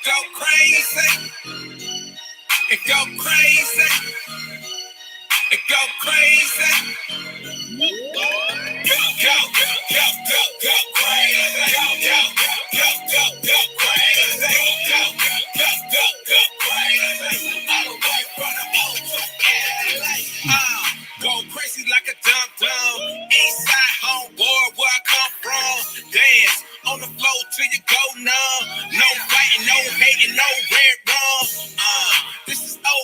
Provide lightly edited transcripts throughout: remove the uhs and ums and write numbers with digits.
go crazy. It go crazy. It go crazy. Go, go, go, go, go, go crazy. Go, go, go, go, go crazy. Go, go, go, go crazy. All the way from the old to LA. Go crazy like a dum-dum. Eastside homeboy, where I come from. Dance on the floor till you go numb. No fighting, no hating, no red rum. This is O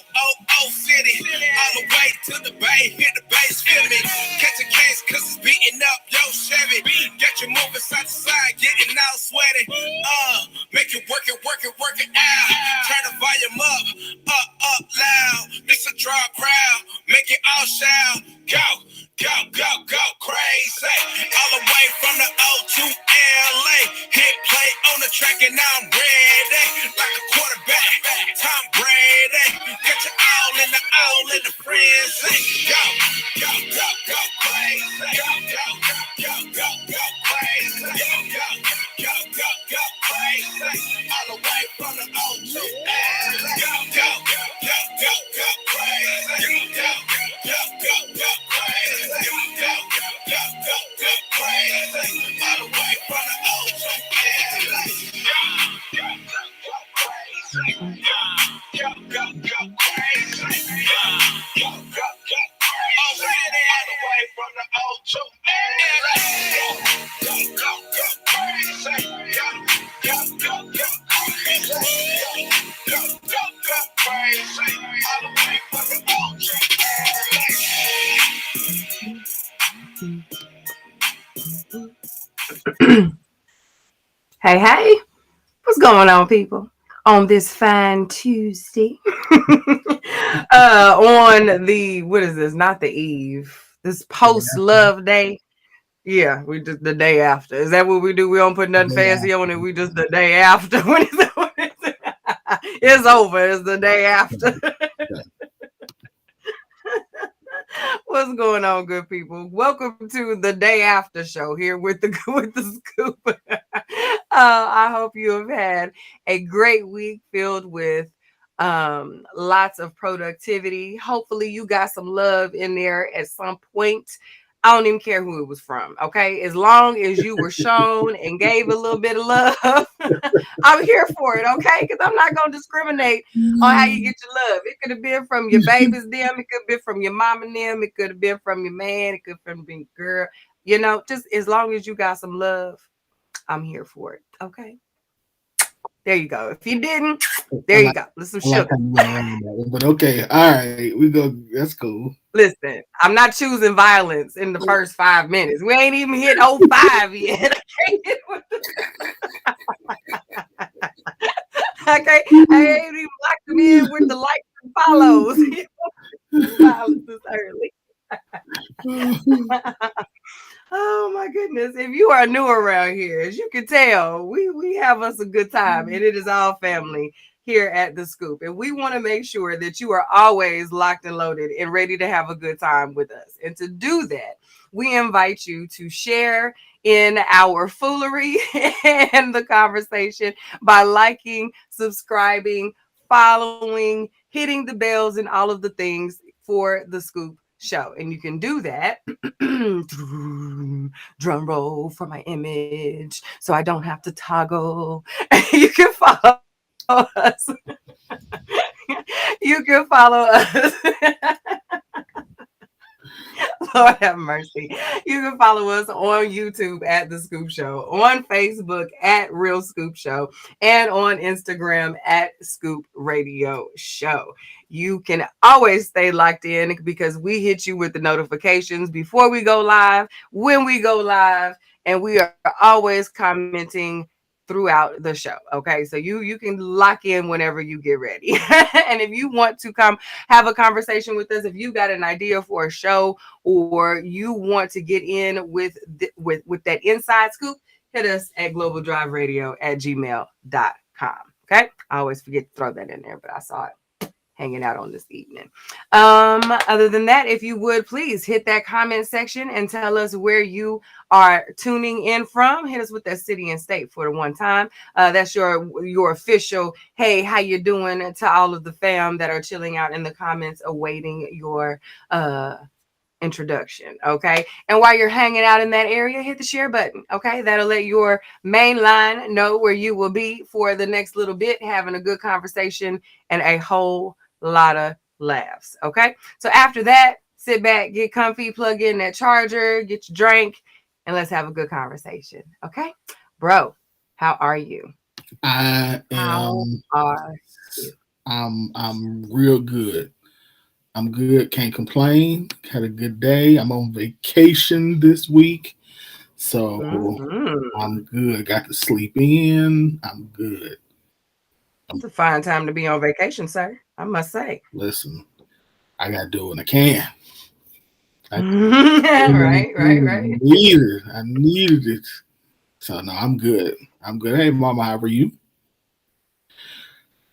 City. All the way to the bay, hit the base, feel me. Catch a case cause it's beating up yo Chevy. Get you moving side to side, getting all sweaty. Make it work it out. Turn the volume up loud. It's a draw crowd, make it all shout. Go, go, go, go crazy. All the way from the O to LA. Hit play on the track and I'm ready. Like a quarterback, Tom Brady. Get you all in the frenzy. Go, go, go, go crazy. Go, go, go, go, go crazy. Go, go, go, go, go crazy. All the way from the O to LA. Go, go, go, go, go, go crazy. Go, go, go, go crazy. Go, go, go, go, go crazy. All the way from the O to LA. Go, go, go crazy. Go, go, go crazy. Go, go, go already all the way from the O to LA. Go, go, go crazy. Go, go, go, go crazy. Go, go, go crazy. All the way from the O to LA. Hey, what's going on, people? On this fine Tuesday, on the what is this? Not the eve. This post love day. Yeah, we just the day after. Is that what we do? We don't put nothing fancy on it. We just the day after. When it's over. It's the day after. What's going on, good people? Welcome to the day after show here with the scoop. I hope you have had a great week filled with lots of productivity. Hopefully, you got some love in there at some point. I don't even care who it was from. Okay, as long as you were shown and gave a little bit of love, I'm here for it. Okay, because I'm not gonna discriminate on how you get your love. It could have been from your babies, them. It could have been from your mom and them. It could have been from your man. It could have been your girl. You know, just as long as you got some love, I'm here for it. Okay. There you go. If you didn't, there you go. Let's some sugar. But okay, all right, we go. That's cool. Listen, I'm not choosing violence in the first 5 minutes. We ain't even hit 05 yet. Okay, I ain't even locked them in with the likes and follows. Violence is early. Oh my goodness. If you are new around here, as you can tell, we have us a good time, and it is all family here at the Scoop. And we want to make sure that you are always locked and loaded and ready to have a good time with us. And to do that, we invite you to share in our foolery and the conversation by liking, subscribing, following, hitting the bells, and all of the things for the Scoop show. And you can do that. Drum roll for my image so I don't have to toggle. You can follow us. You can follow us. Lord have mercy. You can follow us on YouTube at The Scoop Show, on Facebook at Real Scoop Show, and on Instagram at Scoop Radio Show. You can always stay locked in because we hit you with the notifications before we go live, when we go live, and we are always commenting throughout the show. Okay, so you can lock in whenever you get ready. And if you want to come have a conversation with us, if you got an idea for a show or you want to get in with that inside scoop, hit us at globaldriveradio@gmail.com. Okay, I always forget to throw that in there, but I saw it. hanging out on this evening. Other than that, if you would please hit that comment section and tell us where you are tuning in from. Hit us with that city and state for the one time. That's your official hey, how you doing to all of the fam that are chilling out in the comments awaiting your introduction. Okay, and while you're hanging out in that area, hit the share button. Okay, that'll let your main line know where you will be for the next little bit, having a good conversation and a whole lot of laughs. Okay, so after that, sit back, get comfy, plug in that charger, get your drink, and let's have a good conversation. Okay, bro, how are you? I How am. are you? I'm real good. I'm good. Can't complain. Had a good day. I'm on vacation this week, so Mhm. I'm good. Got to sleep in. I'm good. It's a fine time to be on vacation, sir, I must say. Listen, I got to do what I can. Right. I needed it. So no, I'm good. I'm good. Hey, Mama, how are you?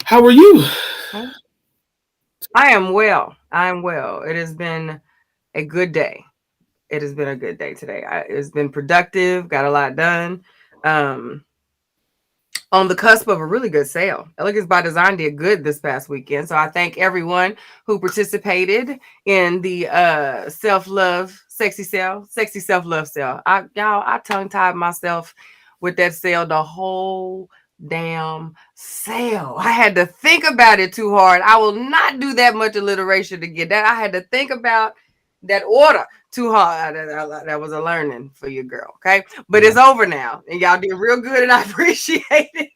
How are you? I am well. I'm well. It has been a good day. It has been a good day today. It's been productive. Got a lot done. Um, on the cusp of a really good sale. Elegance by Design did good this past weekend. So I thank everyone who participated in the self-love sexy self-love sale. I tongue-tied myself with that sale the whole damn sale. I had to think about it too hard. I will not do that much alliteration to get that. I had to think about that order too hard. That was a learning for you, girl. Okay, but it's over now, and y'all did real good, and I appreciate it.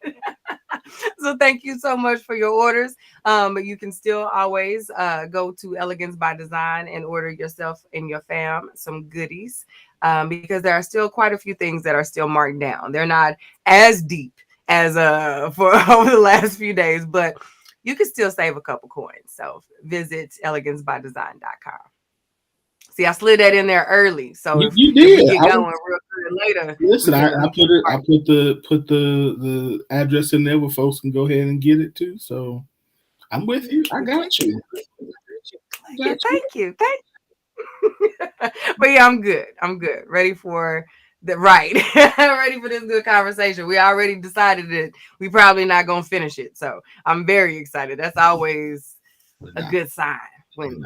So thank you so much for your orders. But you can still always go to Elegance by Design and order yourself and your fam some goodies, because there are still quite a few things that are still marked down. They're not as deep as for over the last few days, but you can still save a couple coins. So visit elegancebydesign.com. See, I slid that in there early, so You, if you we did. get going real good later, Listen, I we put can it. I put the address in there where folks can go ahead and get it too. So I'm with you. I got you. Thank you. But yeah, I'm good. I'm good. Ready for the right. Ready for this good conversation. We already decided that we probably not gonna finish it, so I'm very excited. That's always a good sign when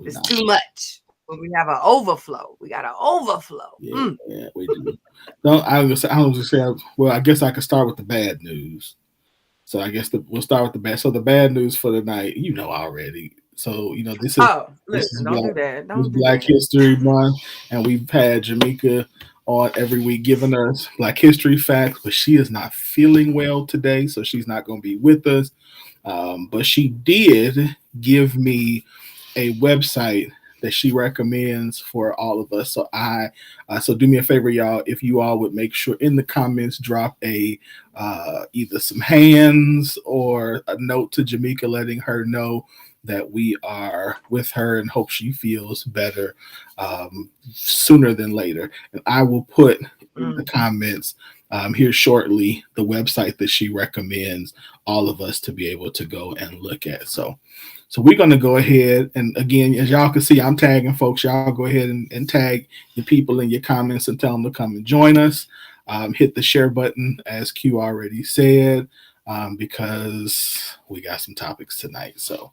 it's too much. When we have an overflow, we got an overflow. Yeah, we do. I was gonna say. Well, I guess I could start with the bad news. So I guess we'll start with the bad. So the bad news for the night, you know already. So this is Don't do that. This Don't do Black that. History Month, and we've had Jamaica on every week giving us Black History facts, but she is not feeling well today, so she's not going to be with us. But she did give me a website that she recommends for all of us. So so do me a favor, y'all. If you all would make sure in the comments drop a either some hands or a note to Jamaica letting her know that we are with her and hope she feels better sooner than later. And I will put in the comments here shortly the website that she recommends all of us to be able to go and look at. So we're going to go ahead, and again, as y'all can see, I'm tagging folks. Y'all go ahead and tag the people in your comments and tell them to come and join us. Hit the share button, as Q already said, because we got some topics tonight. So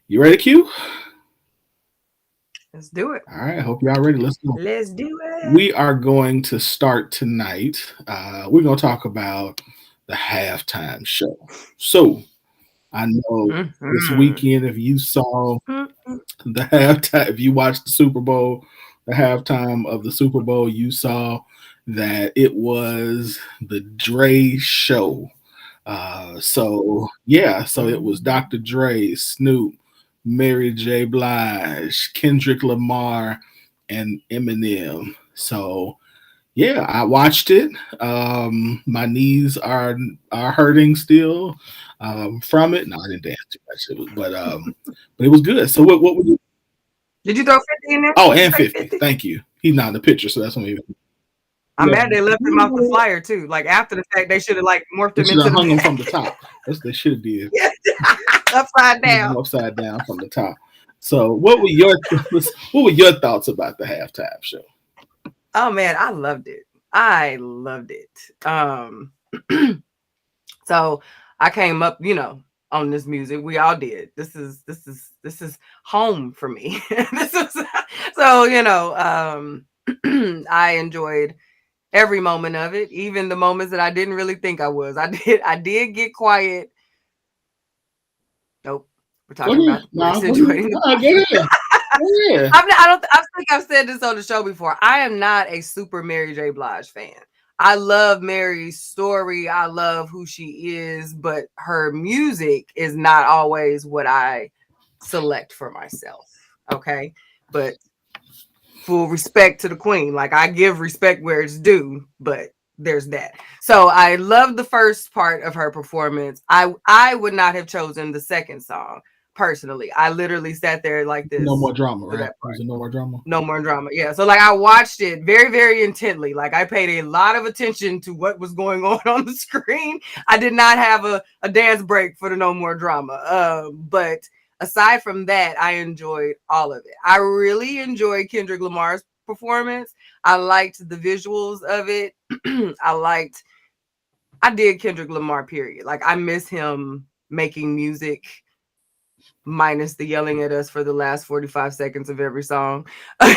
you ready, Q? Let's do it. All right. I hope y'all ready. Let's go. Let's do it. We are going to start tonight. We're going to talk about the halftime show. So I know this weekend, if you saw the halftime, if you watched the Super Bowl, the halftime of the Super Bowl, you saw that it was the Dre show. So it was Dr. Dre, Snoop, Mary J. Blige, Kendrick Lamar, and Eminem. So yeah, I watched it. My knees are hurting still from it. No, I didn't dance too much, but it was good. So what would you? Did you throw 50 in there? Oh, and 50. Thank you. He's not in the picture, so that's when I'm mad they left him off the flyer too. Like after the fact, they should have like morphed him into hung him from the top. That's what they should have did. upside down. Upside down from the top. So, what were your thoughts about the halftime show? Oh man, I loved it. I loved it. So I came up, on this music. We all did. This is home for me. This is so, I enjoyed every moment of it, even the moments that I didn't really think I was. I did get quiet. Nope. We're talking about accentuating. Yeah. I think I've said this on the show before. I am not a super Mary J. Blige fan. I love Mary's story. I love who she is, but her music is not always what I select for myself. Okay. But full respect to the queen. Like, I give respect where it's due, but there's that. So I love the first part of her performance. I would not have chosen the second song. Personally, I literally sat there like this. No more drama, right? Was it no more drama? No more drama. Yeah. So like I watched it very, very intently. Like I paid a lot of attention to what was going on the screen. I did not have a dance break for the no more drama. But aside from that, I enjoyed all of it. I really enjoyed Kendrick Lamar's performance. I liked the visuals of it. I did Kendrick Lamar, period. Like I miss him making music minus the yelling at us for the last 45 seconds of every song. But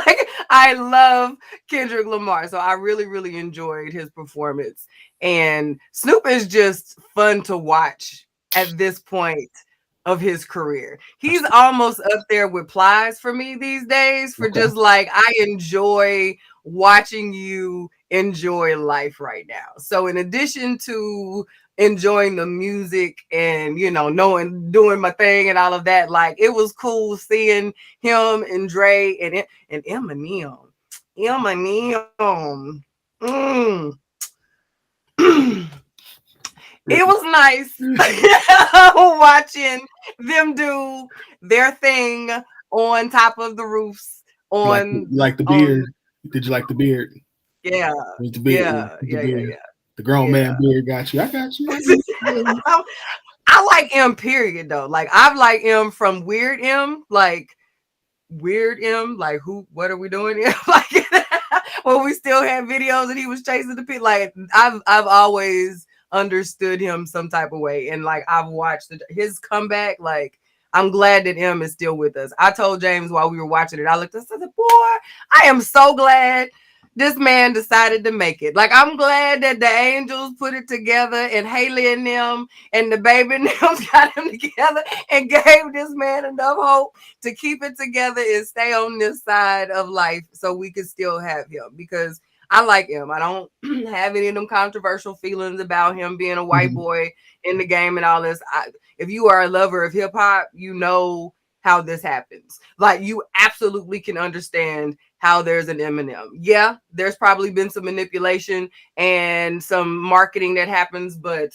like I love Kendrick Lamar. So I really, really enjoyed his performance. And Snoop is just fun to watch at this point of his career. He's almost up there with Plies for me these days for just like, I enjoy watching you enjoy life right now. So in addition to enjoying the music and, doing my thing and all of that, like it was cool seeing him and Dre and Eminem. It was nice watching them do their thing on top of the roofs. Like the beard. Did you like the beard? Yeah. The beard. Yeah. The grown man beard got you. I got you. I like M, period, though. Like I've liked M from Weird M, like what are we doing here? Like when we still had videos and he was chasing the pit. Like I've always understood him some type of way, and like I've watched his comeback. Like I'm glad that M is still with us. I told James while we were watching it, I looked and said, boy, I am so glad this man decided to make it. Like I'm glad that the Angels put it together and Haley and them and the baby and them got him together and gave this man enough hope to keep it together and stay on this side of life so we could still have him, because I like him. I don't have any of them controversial feelings about him being a white boy in the game and all this. If you are a lover of hip hop, you know how this happens. Like you absolutely can understand how there's an Eminem. Yeah, there's probably been some manipulation and some marketing that happens, but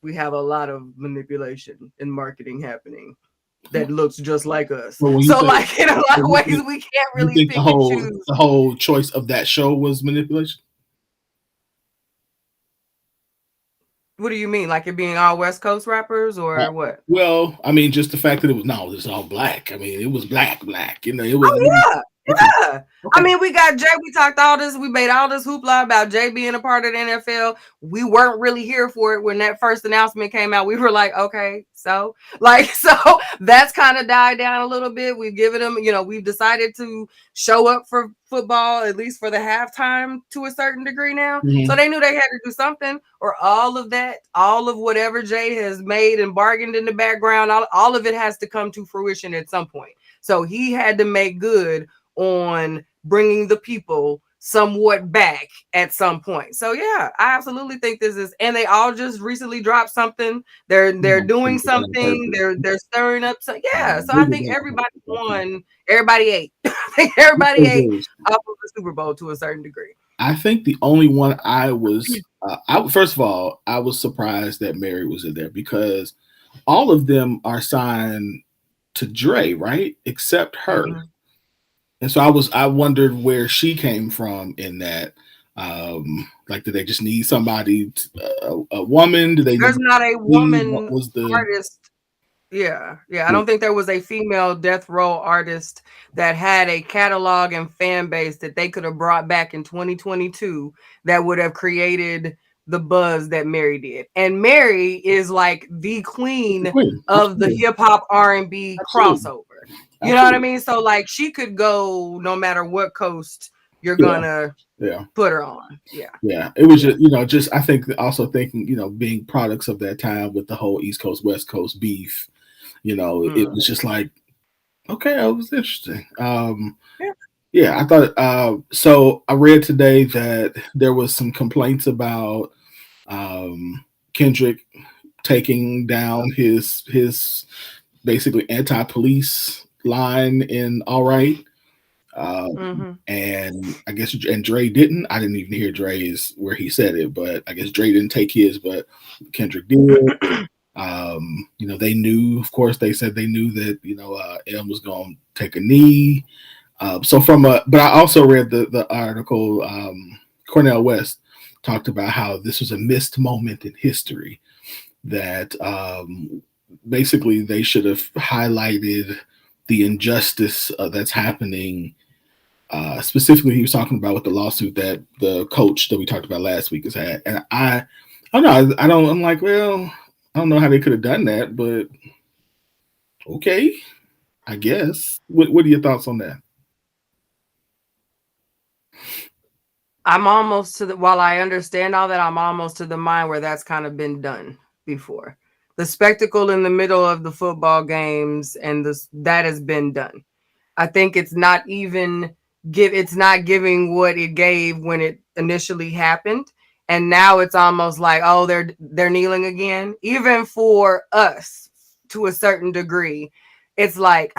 we have a lot of manipulation and marketing happening that looks just like us. So like in a lot of ways, we can't really pick and choose. The whole choice of that show was manipulation? What do you mean? Like it being all West Coast rappers or what? Well, I mean, just the fact that it was all black. I mean, it was black. It was. Oh, yeah. Yeah. Okay. I mean, we got Jay. We talked all this. We made all this hoopla about Jay being a part of the NFL. We weren't really here for it when that first announcement came out. We were like, okay, so that's kind of died down a little bit. We've given them, we've decided to show up for football, at least for the halftime to a certain degree now. Mm-hmm. So they knew they had to do something, or all of whatever Jay has made and bargained in the background, all of it has to come to fruition at some point. So he had to make good on bringing the people somewhat back at some point. So yeah, I absolutely think this is, and they all just recently dropped something. They're doing something. They're stirring up. So yeah, so I think everybody won. Everybody ate. I think everybody ate off of the Super Bowl to a certain degree. I think the only one I was, first of all, I was surprised that Mary was in there, because all of them are signed to Dre, right? Except her. Mm-hmm. And so I wondered where she came from in that. Like, did they just need somebody a woman? Did they? There's not a woman What was the artist. Yeah. I don't think there was a female death row artist that had a catalog and fan base that they could have brought back in 2022 that would have created the buzz that Mary did. And Mary is like the queen of the hip hop R&B crossover. You know what I mean? So like she could go no matter what coast you're gonna put her on. Yeah. It was just I think also thinking, being products of that time with the whole East Coast, West Coast beef, it was just like, okay, it was interesting. I thought so I read today that there was some complaints about Kendrick taking down his basically anti-police line in All Right. And I guess Dre didn't. I didn't even hear Dre's where he said it, but I guess Dre didn't take his, but Kendrick did. They knew, of course, they said they knew that M was going to take a knee. But I also read the article. Cornel West talked about how this was a missed moment in history, that basically they should have highlighted the injustice that's happening. Specifically, he was talking about with the lawsuit that the coach that we talked about last week has had. And I don't know. I'm like, well, I don't know how they could have done that, but okay, I guess. What are your thoughts on that? I'm almost while I understand all that, I'm almost to the mind where that's kind of been done before. The spectacle in the middle of the football games and that has been done. I think it's not giving what it gave when it initially happened. And now it's almost like, oh, they're kneeling again. Even for us, to a certain degree, it's like,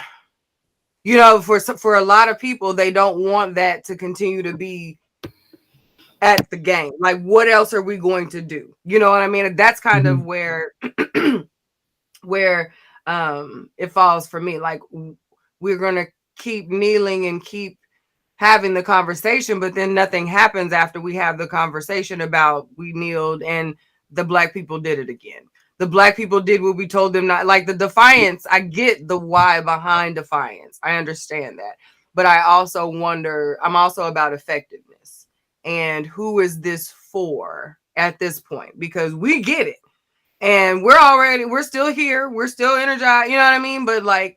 for a lot of people, they don't want that to continue to be at the game. Like, what else are we going to do? You know what I mean? That's kind of where it falls for me. Like, we're going to keep kneeling and keep having the conversation, but then nothing happens after we have the conversation about we kneeled and the Black people did it again. The Black people did what we told them not. Like the defiance, I get the why behind defiance. I understand that. But I also wonder, I'm also about effectiveness and who is this for at this point? Because we get it. And we're still here. We're still energized. You know what I mean? But like,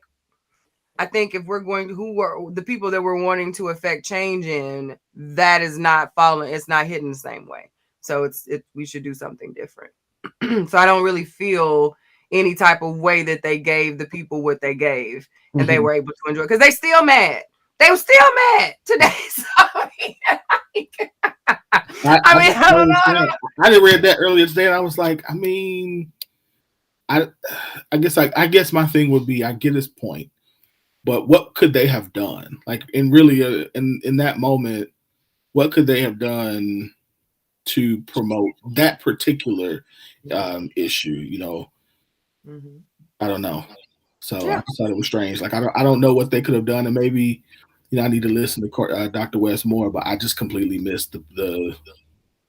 I think if we're going to, who are the people that we're wanting to affect change in, that is not following, it's not hitting the same way. So we should do something different. So I don't really feel any type of way that they gave the people what they gave and they were able to enjoy it because they still mad. They were still mad today. So, I don't know. I didn't read that earlier today and I was like, I guess my thing would be, I get his point. But what could they have done? Like, in that moment, what could they have done to promote that particular issue? I don't know. So I thought it was strange. Like, I don't know what they could have done, and maybe I need to listen to Dr. West more. But I just completely missed the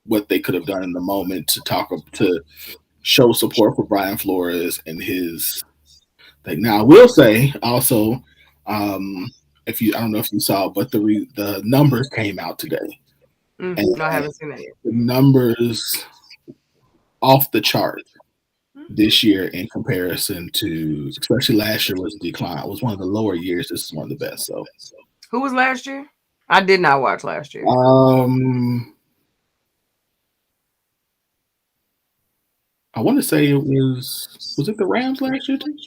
what they could have done in the moment to show support for Brian Flores and his thing. Now, I will say also. I don't know if you saw, but the numbers came out today. No, I haven't seen that yet. The numbers off the chart this year in comparison to, especially last year, was a decline. It was one of the lower years. This is one of the best. So, who was last year? I did not watch last year. I want to say it was it the Rams last year too?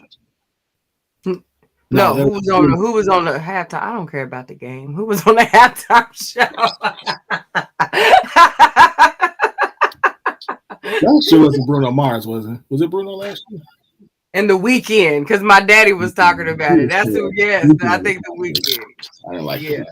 No, who was on the halftime? I don't care about the game. Who was on the halftime show? Last year wasn't Bruno Mars, was it? Was it Bruno last year? In The Weeknd, because my daddy was talking about it. That's who. Yes, I think The Weeknd. I didn't like it.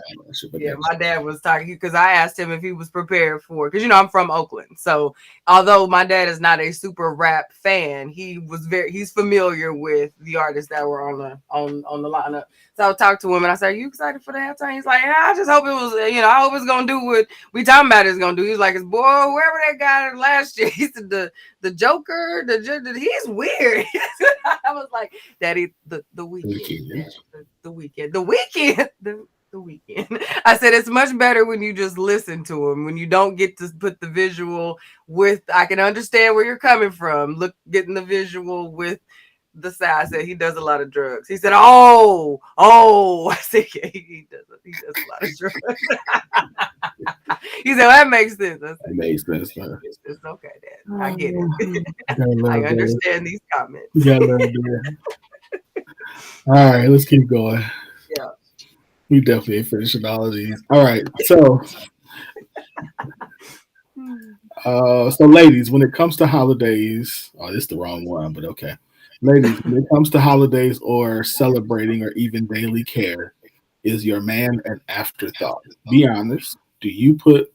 Yeah, my dad was talking because I asked him if he was prepared for, because I'm from Oakland. So although my dad is not a super rap fan, he's familiar with the artists that were on the lineup. So I talked to him and I said, "Are you excited for the halftime?" He's like, "Yeah, I just hope it was, I hope it's gonna do what we talking about it's gonna do." He's like, "It's boy, wherever that guy last year, he said the Joker, he's weird." I was like, "Daddy, the weekend, the weekend, the weekend." The weekend. I said it's much better when you just listen to him, when you don't get to put the visual with. I can understand where you're coming from. Getting the visual with the side. I said he does a lot of drugs. He said, "Oh." I said, "Yeah, he does a lot of drugs." He said, "Well, that makes sense." I said, that makes sense. It's okay, Dad. I get it. I understand these comments. All right, let's keep going. Yeah. We definitely ain't finishing all of these. All right, so ladies, when it comes to holidays, this is the wrong one, but okay. Ladies, when it comes to holidays or celebrating or even daily care, is your man an afterthought? Be honest. Do you put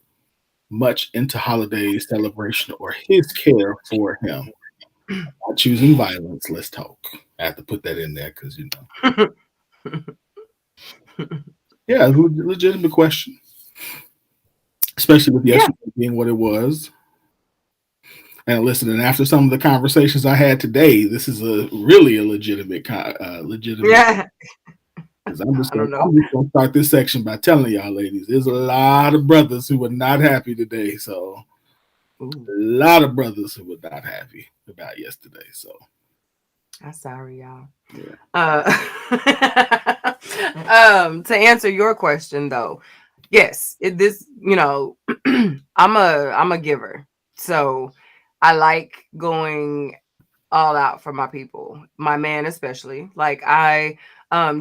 much into holiday celebration or his care for him? Not choosing violence. Let's talk. I have to put that in there because yeah, legitimate question, especially with yesterday being what it was. And listen, and after some of the conversations I had today, this is really a legitimate. Yeah. I'm just going to start this section by telling y'all, ladies, there's a lot of brothers who were not happy today. So, a lot of brothers who were not happy about yesterday. So, I'm sorry, y'all. Yeah. To answer your question, though, yes, I'm a giver, so I like going all out for my people, my man especially. Like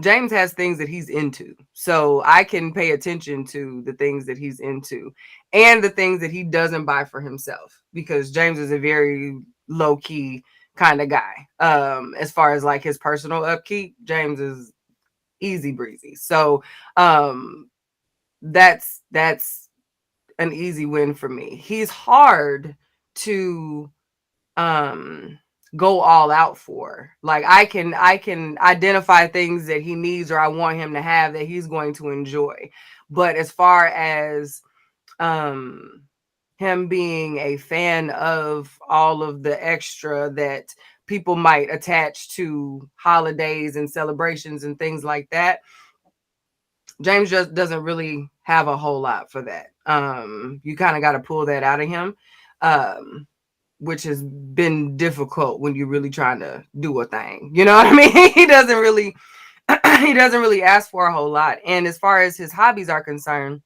James has things that he's into, so I can pay attention to the things that he's into and the things that he doesn't buy for himself, because James is a very low key kind of guy. As far as like his personal upkeep, James is easy breezy. So that's an easy win for me. He's hard to go all out for. Like I can identify things that he needs or I want him to have that he's going to enjoy. But as far as him being a fan of all of the extra that people might attach to holidays and celebrations and things like that, James just doesn't really have a whole lot for that. You kind of got to pull that out of him, which has been difficult when you're really trying to do a thing. You know what I mean? He doesn't really ask for a whole lot. And as far as his hobbies are concerned,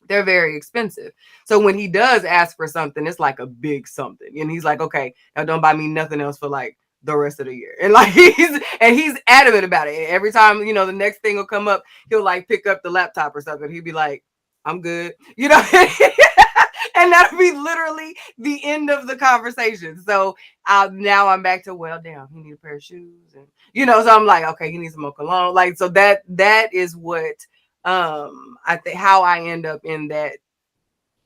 they're very expensive. So when he does ask for something, it's like a big something. And he's like, "Okay, now don't buy me nothing else for like the rest of the year." And like he's adamant about it. Every time, the next thing will come up, he'll like pick up the laptop or something. He'd be like, "I'm good." And that'll be literally the end of the conversation. So now I'm back to, well, damn, he needs a pair of shoes. And, so I'm like, okay, he needs some more cologne. Like, so that is what I think how I end up in that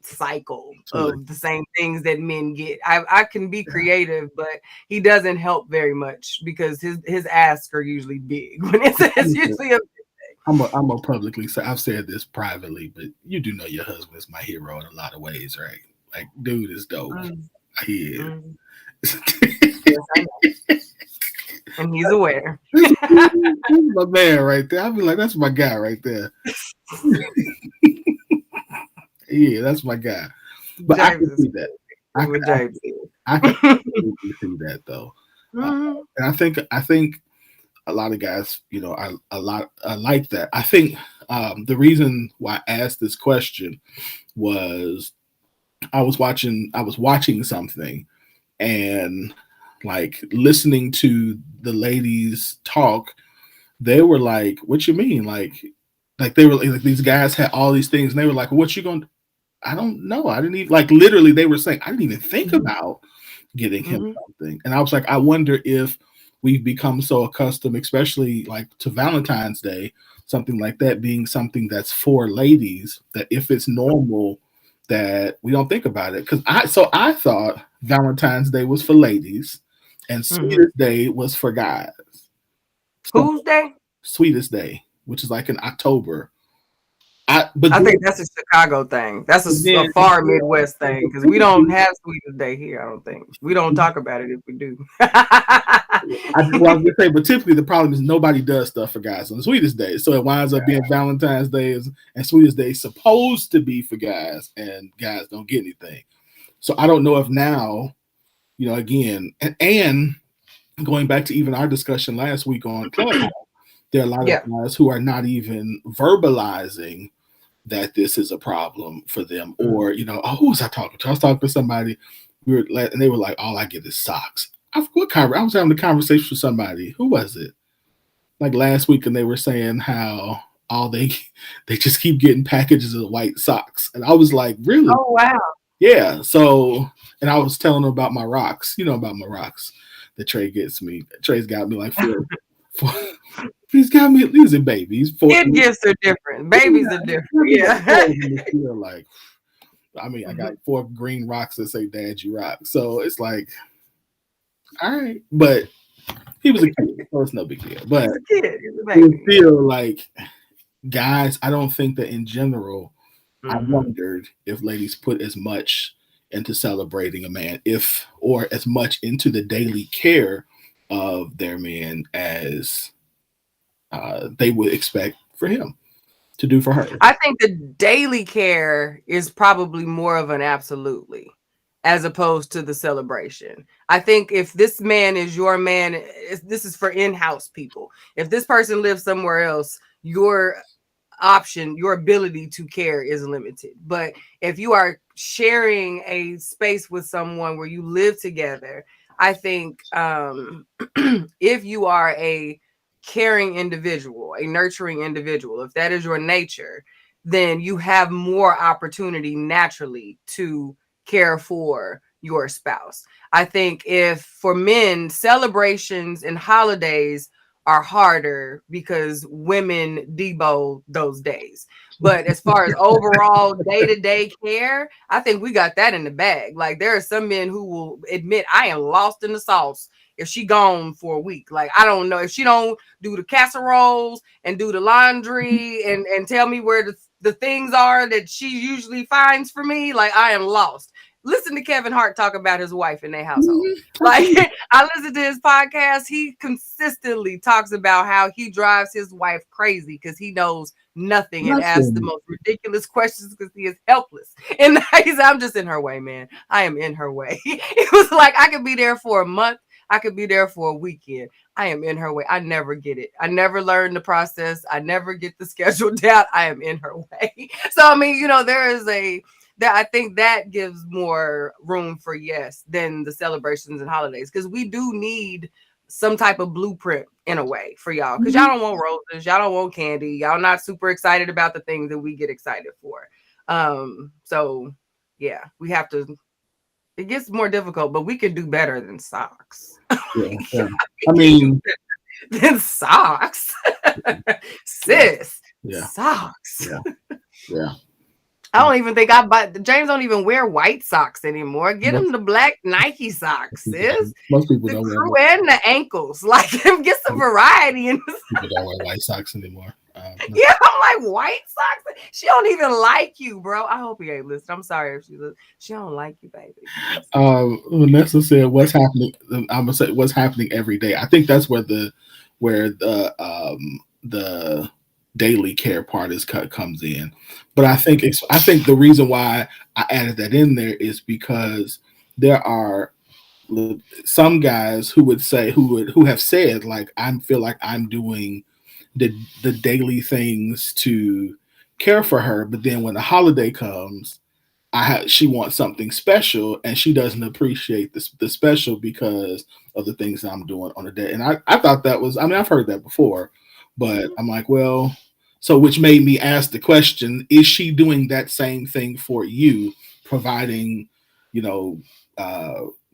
cycle of the same things that men get. I can be creative, but he doesn't help very much because his asks are usually big when it's usually a I'm gonna publicly say, I've said this privately, but you do know your husband is my hero in a lot of ways, right? Like, dude is dope. He is. Yes, I know. And he's aware. He's my man right there. I'll be like, that's my guy right there. Yeah, that's my guy. But James, I can see that. I can see that though. And I think a lot of guys, I like that. I think the reason why I asked this question was I was watching something and like listening to the ladies talk. They were like, "What you mean?" Like they were like, these guys had all these things, and they were like, "What you gonna?" I don't know. I didn't even, like, literally they were saying, I didn't even think about getting him something. And I was like, I wonder if we've become so accustomed, especially like to Valentine's Day, something like that being something that's for ladies, that if it's normal, that we don't think about it. Because I thought Valentine's Day was for ladies, and Sweetest Day was for guys. So Whose day? Sweetest Day, which is like in October. I think that's a Chicago thing. That's a far Midwest thing because we don't have Sweetest Day here. I don't think we don't talk about it if we do. I was gonna say, but typically the problem is nobody does stuff for guys on the Sweetest Day, so it winds up being Valentine's Day and Sweetest Day is supposed to be for guys, and guys don't get anything. So I don't know if now, again, and going back to even our discussion last week on Clubhouse, there are a lot of guys who are not even verbalizing that this is a problem for them, or who was I talking to? I was talking to somebody, and they were like, "All I get is socks." I was having a conversation with somebody. Who was it? Like last week, and they were saying how they just keep getting packages of white socks, and I was like, "Really?" Oh wow! Yeah. So, and I was telling them about my rocks. About my rocks that Trey gets me. Trey's got me like four. He's got me. These are babies. Kid gifts are different. Babies are different. Yeah. Like, I got 4 green rocks that say "Dad, you rock." So it's like, all right, but he was a kid, so it's no big deal. But he's a kid. He's a baby. Feel like guys. I don't think that in general. I wondered if ladies put as much into celebrating a man, or as much into the daily care of their man as they would expect for him to do for her. I think the daily care is probably more of an absolutely, as opposed to the celebration. I think if this man is your man, this is for in-house people. If this person lives somewhere else, your ability to care is limited. But if you are sharing a space with someone where you live together, I think if you are a caring individual, a nurturing individual, if that is your nature, then you have more opportunity naturally to care for your spouse. I think if for men, celebrations and holidays are harder because women debo those days. But as far as overall day-to-day care, I think we got that in the bag. Like there are some men who will admit, I am lost in the sauce if she gone for a week. Like, I don't know if she don't do the casseroles and do the laundry and tell me where the things are that she usually finds for me. Like, I am lost. Listen to Kevin Hart talk about his wife in their household. Like, I listen to his podcast. He consistently talks about how he drives his wife crazy because he knows nothing and asks the most ridiculous questions because he is helpless. And I'm just in her way, man. I am in her way. It was like I could be there for a month. I could be there for a weekend. I am in her way. I never get it. I never learn the process. I never get the schedule down. I am in her way. So, I mean, there is that I think that gives more room for yes than the celebrations and holidays, because we do need some type of blueprint in a way for y'all, because y'all don't want roses, y'all don't want candy, y'all not super excited about the things that we get excited for. So yeah, we have to. It gets more difficult, but we can do better than socks. Yeah. I mean, than socks, sis. Yeah. Socks. Yeah. I don't even think James don't even wear white socks anymore. Get him the black Nike socks, sis. Most people the don't crew wear and the ankles. Like, get some variety in this. People don't wear white socks anymore. Yeah, I'm like, white socks? She don't even like you, bro. I hope he ain't listening. I'm sorry if she don't like you, baby. Vanessa said, "What's happening?" I'm gonna say, "What's happening every day?" I think that's where the daily care part comes in. But I think the reason why I added that in there is because there are some guys who would say who have said, like, I feel like I'm doing the daily things to care for her, but then when the holiday comes, she wants something special, and she doesn't appreciate the special because of the things that I'm doing on a day. And I thought that was, I mean, I've heard that before, but I'm like, well, so which made me ask the question: is she doing that same thing for you, providing,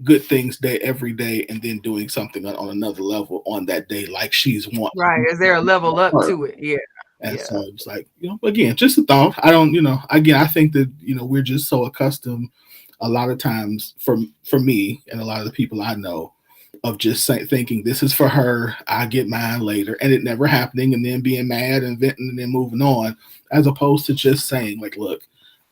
good things day every day and then doing something on another level on that day, like she's wanting. Right. Is there a level up to it? Yeah. And Yeah. so it's like, again, just a thought. I don't, again, I think that, we're just so accustomed a lot of times for me and a lot of the people I know of just thinking this is for her, I get mine later, and it never happening, and then being mad and venting and then moving on, as opposed to just saying like, look,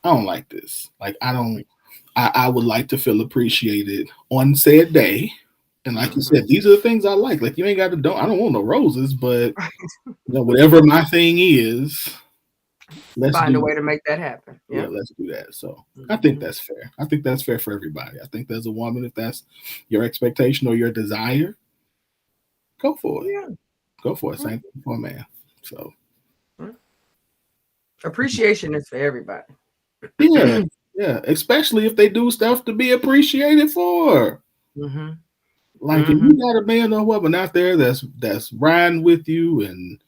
I don't like this. Like, I would like to feel appreciated on said day. And like you said, these are the things I like. Like, you ain't got to, I don't want no roses, but whatever my thing is, let's find a way to make that happen. Yeah, let's do that. So I think that's fair. I think that's fair for everybody. I think as a woman, if that's your expectation or your desire, go for it. Yeah. Go for it. Same thing for a man. So appreciation is for everybody. Yeah. Yeah. Especially if they do stuff to be appreciated for. Like if you got a man or woman out there that's riding with you and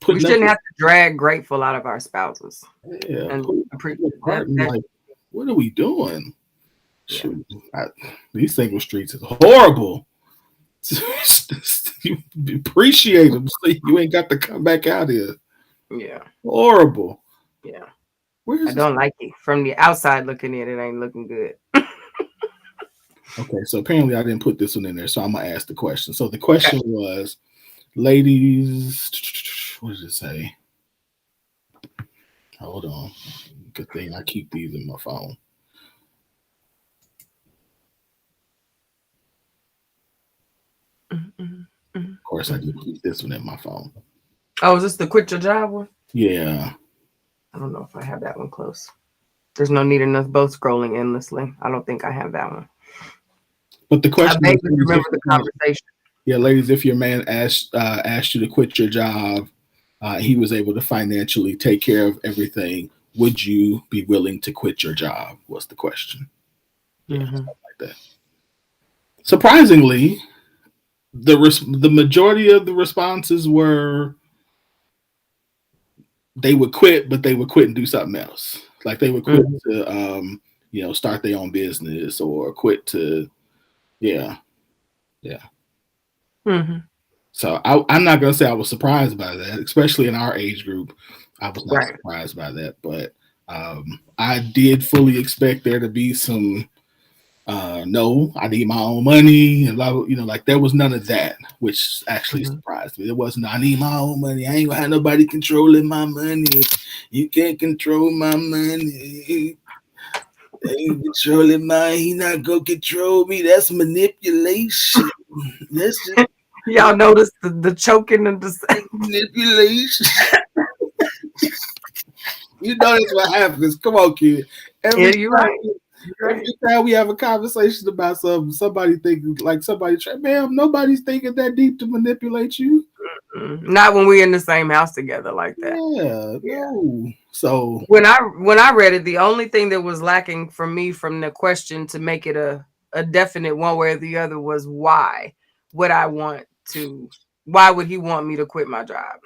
we shouldn't have to drag grateful out of our spouses. Yeah. And like, what are we doing? Shoot, these single streets is horrible. You appreciate them so you ain't got to come back out here. Yeah. Horrible. Yeah. I don't like it. From the outside looking in, it ain't looking good. Okay, so apparently I didn't put this one in there, so I'm gonna ask the question. So the question was, ladies, what did it say? Hold on. Good thing I keep these in my phone. Of course, I do keep this one in my phone. Oh, is this the quit your job one? Yeah. I don't know if I have that one close. There's no need in us both scrolling endlessly. I don't think I have that one. But the question I vaguely remember the conversation. Yeah, ladies, if your man asked you to quit your job, he was able to financially take care of everything, would you be willing to quit your job? Was the question. Yeah, something like that. Surprisingly, the majority of the responses were they would quit, but they would quit and do something else. Like they would quit to start their own business or quit to yeah. So I'm not gonna say I was surprised by that, especially in our age group. I was not surprised by that, but I did fully expect there to be some no, I need my own money and blah, like there was none of that, which actually surprised me. It wasn't I need my own money. I ain't gonna have nobody controlling my money. You can't control my money. They ain't controlling mine. He not gonna control me. That's manipulation. That's just y'all notice the choking and the manipulation. You know that's what happens. Come on, kid. Every time we have a conversation about something, somebody thinking like ma'am, nobody's thinking that deep to manipulate you. Not when we're in the same house together like that. No. So when I read it, the only thing that was lacking for me from the question to make it a definite one way or the other was why would he want me to quit my job?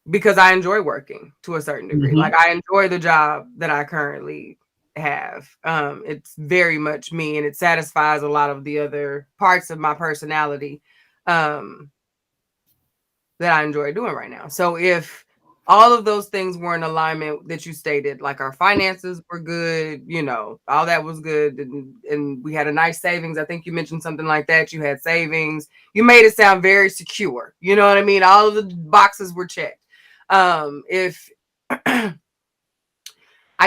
Because I enjoy working to a certain degree. Like I enjoy the job that I currently have. It's very much me and it satisfies a lot of the other parts of my personality that I enjoy doing right now. So if all of those things were in alignment that you stated, like our finances were good, all that was good. And we had a nice savings. I think you mentioned something like that. You had savings. You made it sound very secure. You know what I mean? All of the boxes were checked. If I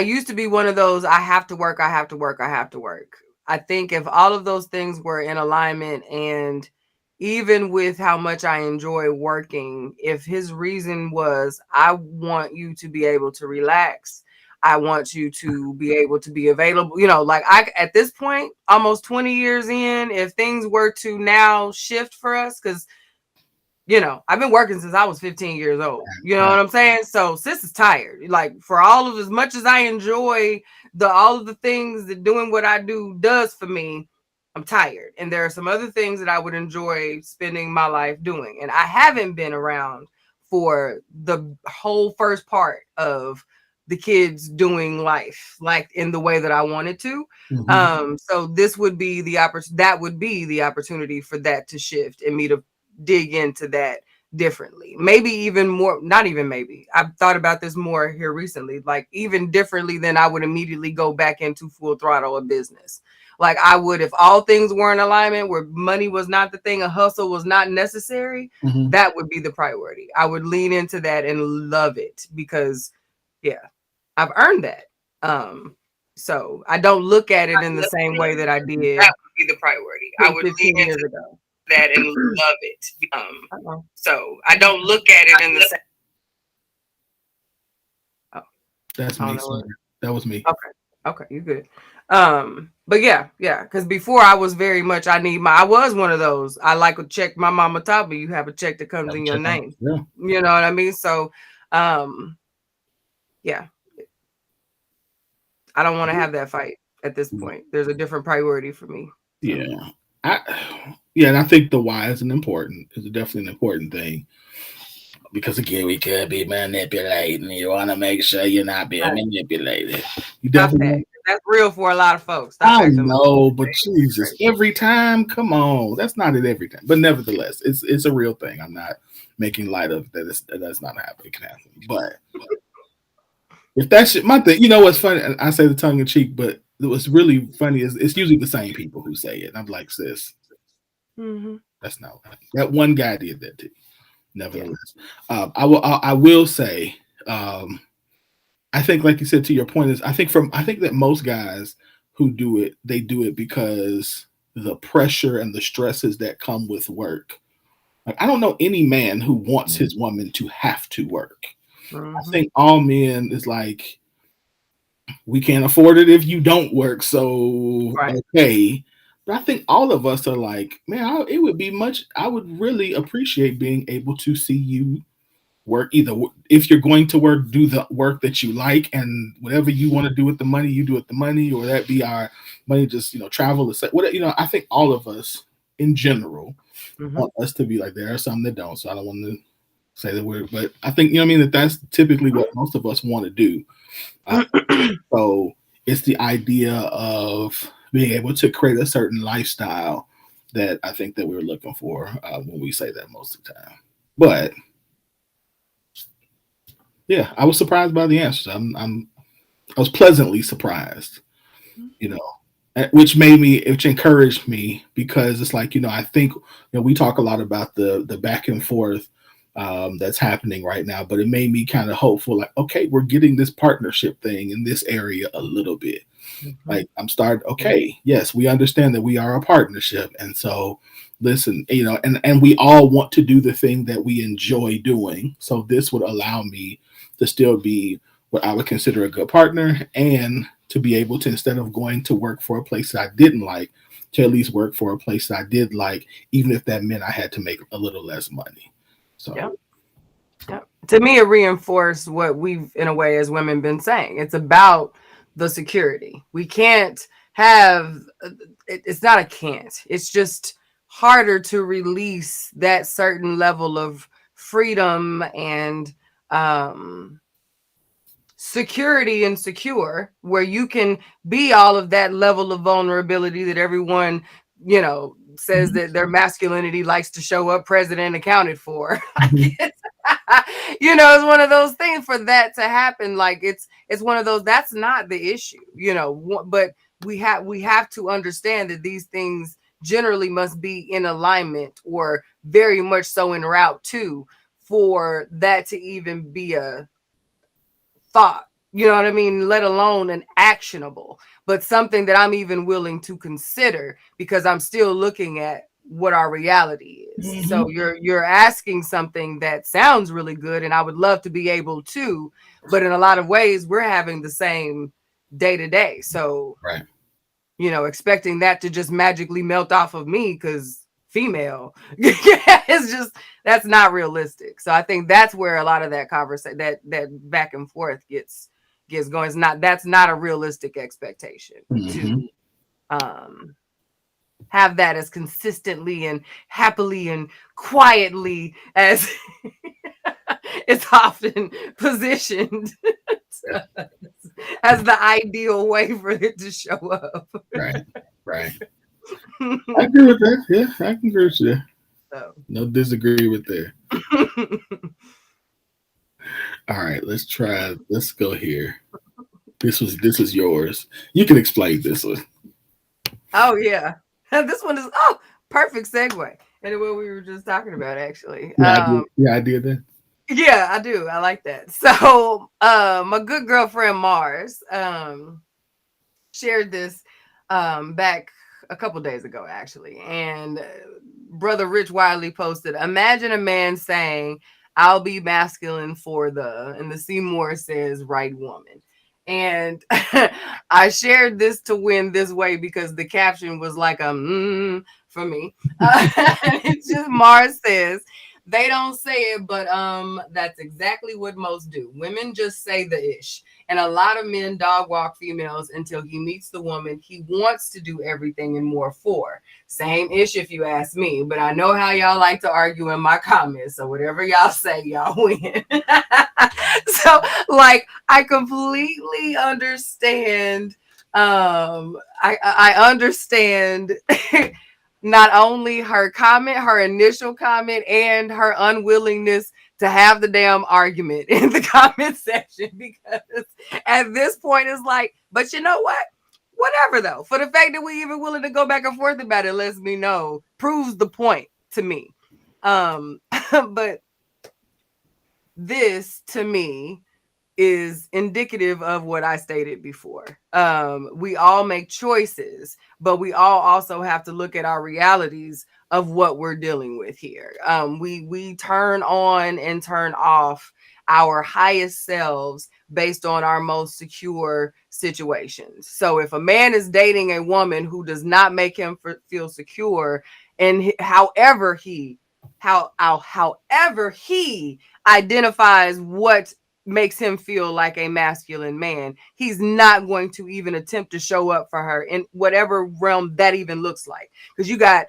used to be one of those, I have to work. I think if all of those things were in alignment, and even with how much I enjoy working, if his reason was, I want you to be able to relax, I want you to be able to be available, like at this point, almost 20 years in, if things were to now shift for us, because I've been working since I was 15 years old. You know what I'm saying? So sis is tired. Like for all of as much as I enjoy all of the things that doing what I do does for me, I'm tired. And there are some other things that I would enjoy spending my life doing. And I haven't been around for the whole first part of the kids doing life like in the way that I wanted to. Mhm. So this would be the that would be the opportunity for that to shift and me to dig into that differently. Maybe even more, not even maybe. I've thought about this more here recently, like even differently than I would immediately go back into full throttle of business. Like I would if all things were in alignment, where money was not the thing, a hustle was not necessary, Mhm. that would be the priority. I would lean into that and love it because yeah, I've earned that. So I don't look at it in the same way that I did That would be the priority. I 10, would 15 lean years into ago. that and love it. Uh-oh. So I don't look at it in the same. Oh, That's I don't me. know. Sorry. That was me. Okay, you good. But yeah, because before I was very much I was one of those. I like a check. My mama taught me you have a check that comes in your Check out. name. Yeah. You know what I mean? So yeah, I don't want to have that fight at this point. There's a different priority for me. So. Yeah. Yeah, and I think the why is definitely an important thing. Because again, we could be manipulating. You want to make sure you're not being Right. manipulated. You Stop definitely that. That's real for a lot of folks. Stop I acting. know, but Jesus, every time, come on, that's not it every time. But nevertheless, it's a real thing. I'm not making light of that. That's not happening. It can happen. But if that's my thing, you know what's funny? I say the tongue in cheek, but what's really funny is it's usually the same people who say it. And I'm like, sis, Mm-hmm. that's not that one guy did that to you. Yeah. Nevertheless, I will say, I think, like you said, to your point is, I think that most guys who do it, they do it because the pressure and the stresses that come with work. Like, I don't know any man who wants his woman to have to work. I Mm-hmm. think all men is like, we can't afford it if you don't work. So, Right. okay. But I think all of us are like, man, I would really appreciate being able to see you work. Either if you're going to work, do the work that you like, and whatever you want to do with the money, you do with the money, or that be our money, just, travel, what, I think all of us in general Mm-hmm. want us to be like, there are some that don't, so I don't want to say that but I think, what I mean, that's typically what most of us want to do. So it's the idea of being able to create a certain lifestyle that I think that we're looking for when we say that most of the time. But yeah, I was surprised by the answers. I was pleasantly surprised, which encouraged me, because it's like, I think, we talk a lot about the back and forth that's happening right now, but it made me kind of hopeful, like, okay, we're getting this partnership thing in this area a little bit. Mm-hmm. Like, okay, yes, we understand that we are a partnership. And so listen, and we all want to do the thing that we enjoy doing. So this would allow me to still be what I would consider a good partner, and to be able to, instead of going to work for a place that I didn't like, to at least work for a place that I did like, even if that meant I had to make a little less money. So yeah. To me, it reinforced what we've, in a way, as women, been saying. It's about the security. We can't have. It's not a can't. It's just harder to release that certain level of freedom and security and secure, where you can be all of that level of vulnerability that everyone, says that their masculinity likes to show up present and accounted for. It's one of those things. For that to happen, like it's one of those, that's not the issue, but we have to understand that these things generally must be in alignment, or very much so en route to, for that to even be a thought, you know what I mean? Let alone an actionable, but something that I'm even willing to consider, because I'm still looking at what our reality is. Mm-hmm. So you're asking something that sounds really good, and I would love to be able to, but in a lot of ways we're having the same day to day. So, right. Expecting that to just magically melt off of me because female, it's just, that's not realistic. So I think that's where a lot of that conversation, that back and forth gets going. That's not a realistic expectation to have that as consistently and happily and quietly as it's often positioned as the ideal way for it to show up. Right. Right. I agree with that. Yeah, I can agree with you. So. No disagree with that. All right, let's try. Let's go here. This was yours. You can explain this one. Oh yeah, this one is perfect segue into what we were just talking about. Actually, I did that. Yeah, I do. I like that. So, my good girlfriend Mars shared this back a couple days ago, actually, and brother Rich Wiley posted, "Imagine a man saying, 'I'll be masculine for the,'" and the Seymour says, "right woman." And I shared this to win this way because the caption was like a for me. It's just Mars says, "They don't say it, but that's exactly what most do. Women just say the ish. And a lot of men dog walk females until he meets the woman he wants to do everything and more for. Same ish if you ask me, but I know how y'all like to argue in my comments. So whatever y'all say, y'all win." So like I completely understand. I understand not only her comment, her initial comment, and her unwillingness to have the damn argument in the comment section, because at this point it's like, but you know what? Whatever though. For the fact that we even willing to go back and forth about it lets me know, proves the point to me. But this to me is indicative of what I stated before. We all make choices, but we all also have to look at our realities of what we're dealing with here. We turn on and turn off our highest selves based on our most secure situations. So if a man is dating a woman who does not make him feel secure, and however he identifies what makes him feel like a masculine man, he's not going to even attempt to show up for her in whatever realm that even looks like. Because you got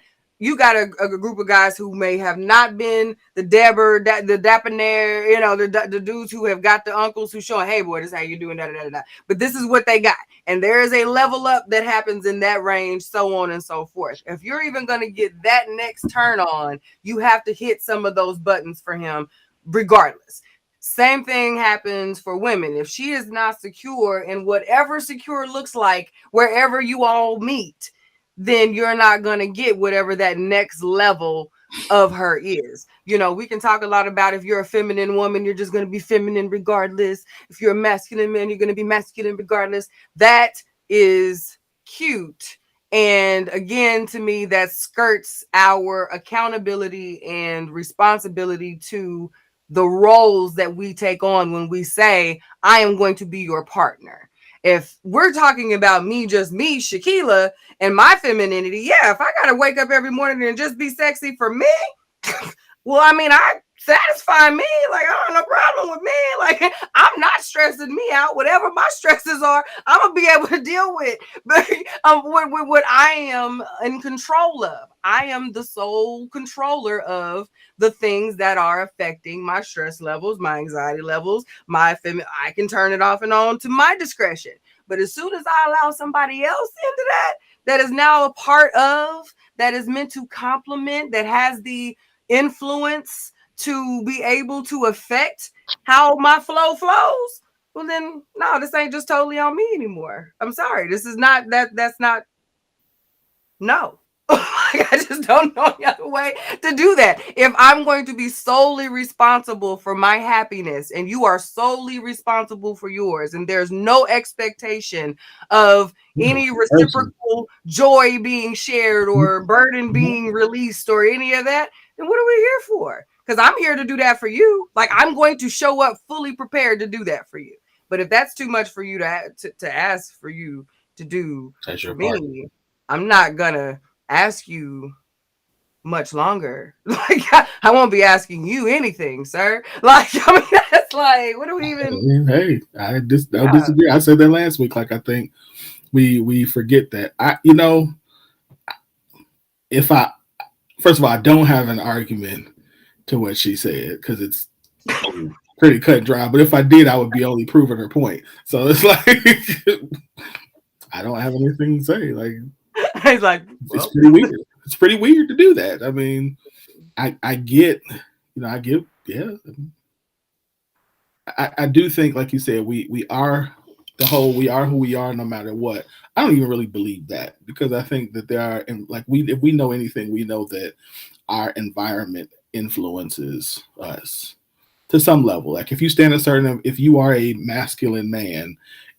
a group of guys who may have not been the Dapper, the Dapper, you know, the dudes who have got the uncles who showing, hey boy, this is how you doing that. But this is what they got. And there is a level up that happens in that range, so on and so forth. If you're even going to get that next turn on, you have to hit some of those buttons for him regardless. Same thing happens for women. If she is not secure in whatever secure looks like, wherever you all meet, then you're not going to get whatever that next level of her is. You know, we can talk a lot about if you're a feminine woman, you're just going to be feminine regardless. If you're a masculine man, you're going to be masculine regardless. That is cute. And again, to me, that skirts our accountability and responsibility to the roles that we take on when we say, I am going to be your partner. If we're talking about me, just me, Shaquila, and my femininity, yeah, if I got to wake up every morning and just be sexy for me, well, I mean, I satisfy me. Like, I don't have no problem with me. Like, I'm not stressing me out. Whatever my stresses are, I'm going to be able to deal with. But with what I am in control of. I am the sole controller of the things that are affecting my stress levels, my anxiety levels, I can turn it off and on to my discretion. But as soon as I allow somebody else into that is now a part of, that is meant to complement, that has the influence to be able to affect how my flow flows, well then no, this ain't just totally on me anymore. I'm sorry. This is not that's not no. I just don't know any other way to do that. If I'm going to be solely responsible for my happiness and you are solely responsible for yours, and there's no expectation of any reciprocal joy being shared or burden being released or any of that, then what are we here for? Because I'm here to do that for you. Like, I'm going to show up fully prepared to do that for you. But if that's too much for you to ask for you to do for me, I'm not gonna ask you much longer. Like, I won't be asking you anything, sir. Like, I mean, that's like, what do we even? Hey, I disagree. I said that last week. Like, I think we forget that. First of all, I don't have an argument to what she said because it's pretty cut and dry. But if I did, I would be only proving her point. So it's like I don't have anything to say. Like He's like, it's well, pretty weird. It's pretty weird to do that. I mean, I get, I get, yeah. I do think, like you said, we are we are who we are no matter what. I don't even really believe that, because I think that there are, and like if we know anything, we know that our environment influences us to some level. Like if you are a masculine man,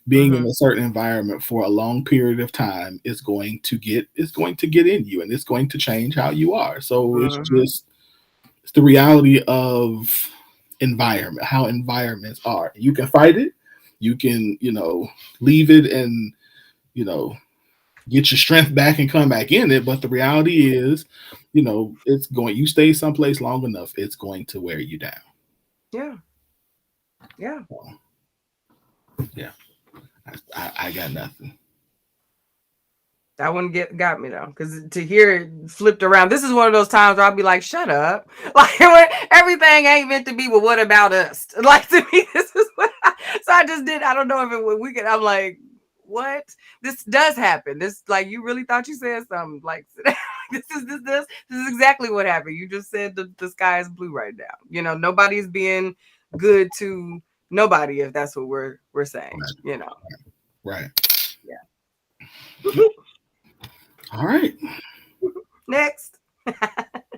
being in a certain environment for a long period of time is going to get in you, and it's going to change how you are. So it's the reality of environment, how environments are. You can fight it, you can, leave it and, get your strength back and come back in it. But the reality is, you stay someplace long enough, it's going to wear you down. Yeah. Yeah. Yeah. I got nothing. That one got me though, because to hear it flipped around, this is one of those times where I'll be like, "Shut up!" Like when everything ain't meant to be. But what about us? Like to me, this is what. So I just did. I don't know if it we could. I'm like, what? This does happen. This like you really thought you said something. Like this is exactly what happened. You just said the sky is blue right now. Nobody's being good to nobody if that's what we're saying. Right. Yeah. All right. Next. Yeah,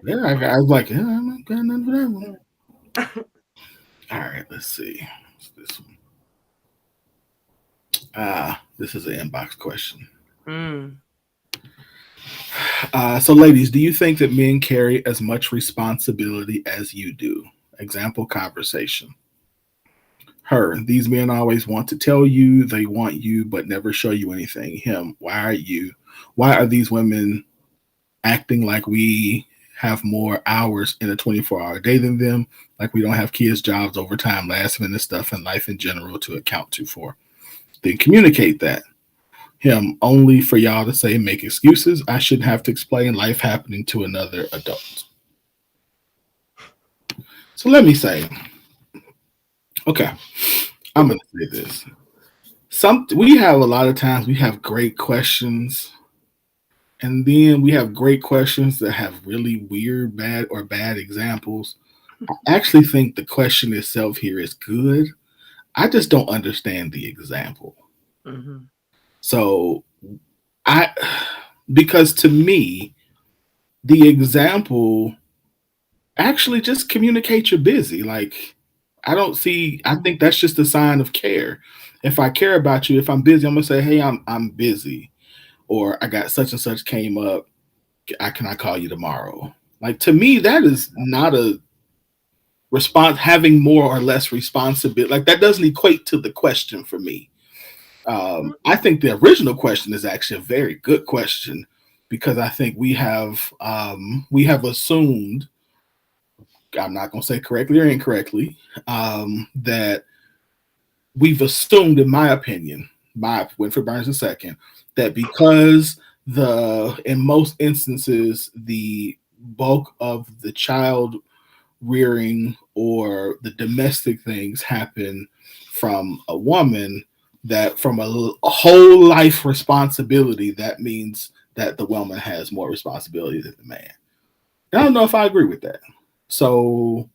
I was like, yeah, I'm not got nothing for that one. All right, let's see. What's this one? This is an inbox question. So, ladies, do you think that men carry as much responsibility as you do? Example conversation. Her, these men always want to tell you they want you, but never show you anything. Him, why are these women acting like we have more hours in a 24-hour day than them, like we don't have kids, jobs, overtime, last minute stuff, and life in general to account to for? Then communicate that. Him, only for y'all to say make excuses. I shouldn't have to explain life happening to another adult. So let me say, okay, I'm going to say this. We have a lot of times we have great questions, and then we have great questions that have really weird, bad examples. I actually think the question itself here is good. I just don't understand the example. So because to me, the example actually just communicate you're busy. Like I think that's just a sign of care. If I care about you, if I'm busy, I'm gonna say, hey, I'm busy, or I got such and such came up. Can I call you tomorrow? Like to me, that is not a response, having more or less responsibility. Like that doesn't equate to the question for me. I think the original question is actually a very good question, because I think we have assumed, I'm not going to say correctly or incorrectly, that we've assumed, in my opinion, by Winfred Burns II, that because in most instances, the bulk of the child rearing or the domestic things happen from a woman, that from a whole life responsibility, that means that the woman has more responsibility than the man. I don't know if I agree with that. So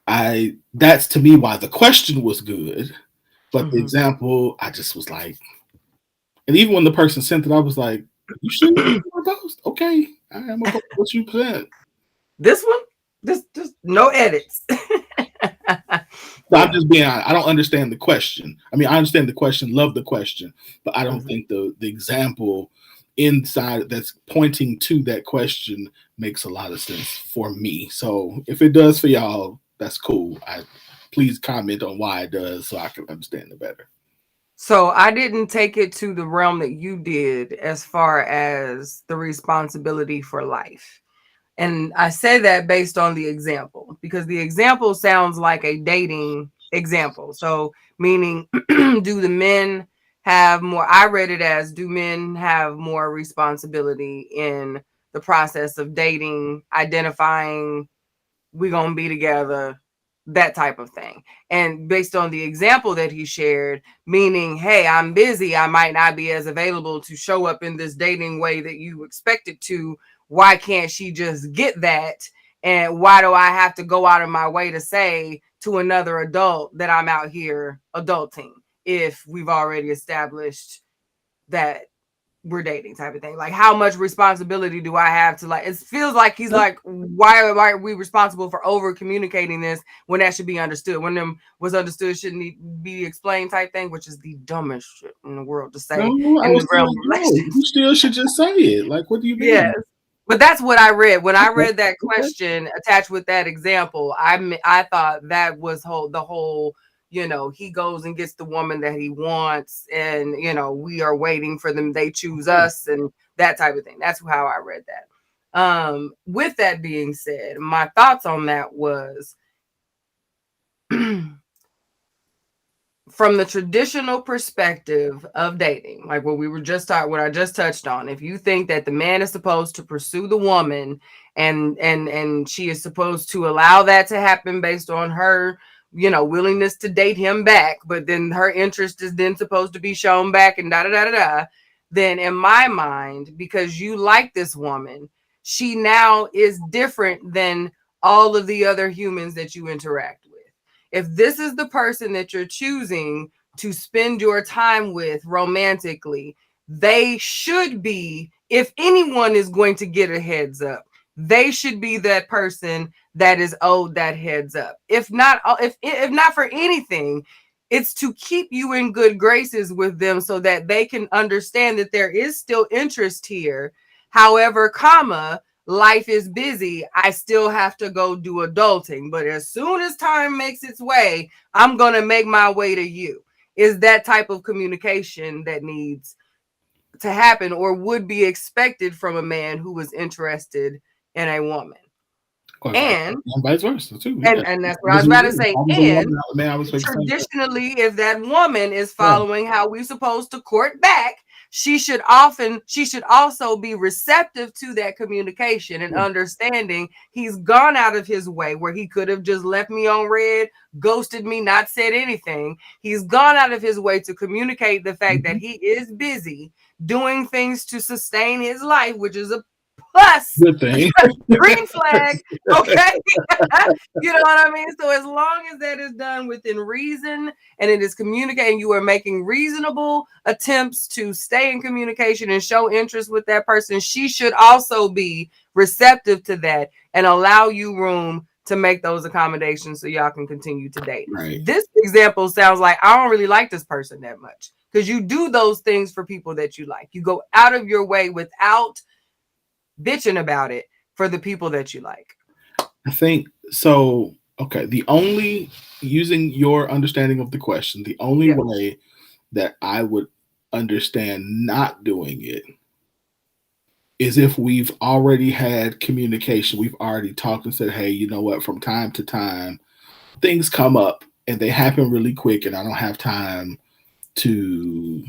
that's to me why the question was good, but the example, I just was like, and even when the person sent it, I was like, you sure you want to post? Okay, I'm gonna post what you present. This one, just no edits. So I'm just being honest. I don't understand the question. I mean, I understand the question, love the question, but I don't think the example inside that's pointing to that question makes a lot of sense for me. So if it does for y'all, that's cool. Please comment on why it does so I can understand it better. So I didn't take it to the realm that you did as far as the responsibility for life. And I say that based on the example, because the example sounds like a dating example. So meaning, do the men have more? I read it as, do men have more responsibility in the process of dating, identifying, we're going to be together, that type of thing. And based on the example that he shared, meaning, hey, I'm busy, I might not be as available to show up in this dating way that you expected to. Why can't she just get that? And why do I have to go out of my way to say to another adult that I'm out here adulting if we've already established that we're dating, type of thing? Like, how much responsibility do I have to, like, it feels like he's like, why are we responsible for over communicating this when that should be understood? When them was understood shouldn't be explained, type thing, which is the dumbest shit in the world to say No, in the realm of you still should just say it. Like, what do you mean? Yes. But that's what I read. When I read that question attached with that example, I thought that was the whole, you know, he goes and gets the woman that he wants, and, you know, we are waiting for them, they choose us, and that type of thing. That's how I read that. With that being said, my thoughts on that was from the traditional perspective of dating, like what I just touched on. If you think that the man is supposed to pursue the woman and she is supposed to allow that to happen based on her, you know, willingness to date him back, but then her interest is then supposed to be shown back and then in my mind, because you like this woman, she now is different than all of the other humans that you interact with. If this is the person that you're choosing to spend your time with romantically, they should be, if anyone is going to get a heads up, they should be that person that is owed that heads up. If not for anything, it's to keep you in good graces with them so that they can understand that there is still interest here. However, life is busy, I still have to go do adulting. But as soon as time makes its way, I'm going to make my way to you. Is that type of communication that needs to happen or would be expected from a man who was interested in a woman. And vice versa too. And that's what I was about to say. And traditionally, if that woman is following how we're supposed to court back, she should also be receptive to that communication and understanding he's gone out of his way where he could have just left me on red, ghosted me, not said anything. He's gone out of his way to communicate the fact that he is busy doing things to sustain his life, which is a plus. Good thing. Green flag. Okay. You know what I mean? So as long as that is done within reason and it is communicating, you are making reasonable attempts to stay in communication and show interest with that person, she should also be receptive to that and allow you room to make those accommodations so y'all can continue to date. Right. This example sounds like I don't really like this person that much, because you do those things for people that you like. You go out of your way without bitching about it for the people that you like. I think so. Okay. The only, using your understanding of the question, the only way that I would understand not doing it is if we've already had communication. We've already talked and said, hey, you know what, from time to time, things come up and they happen really quick and I don't have time to,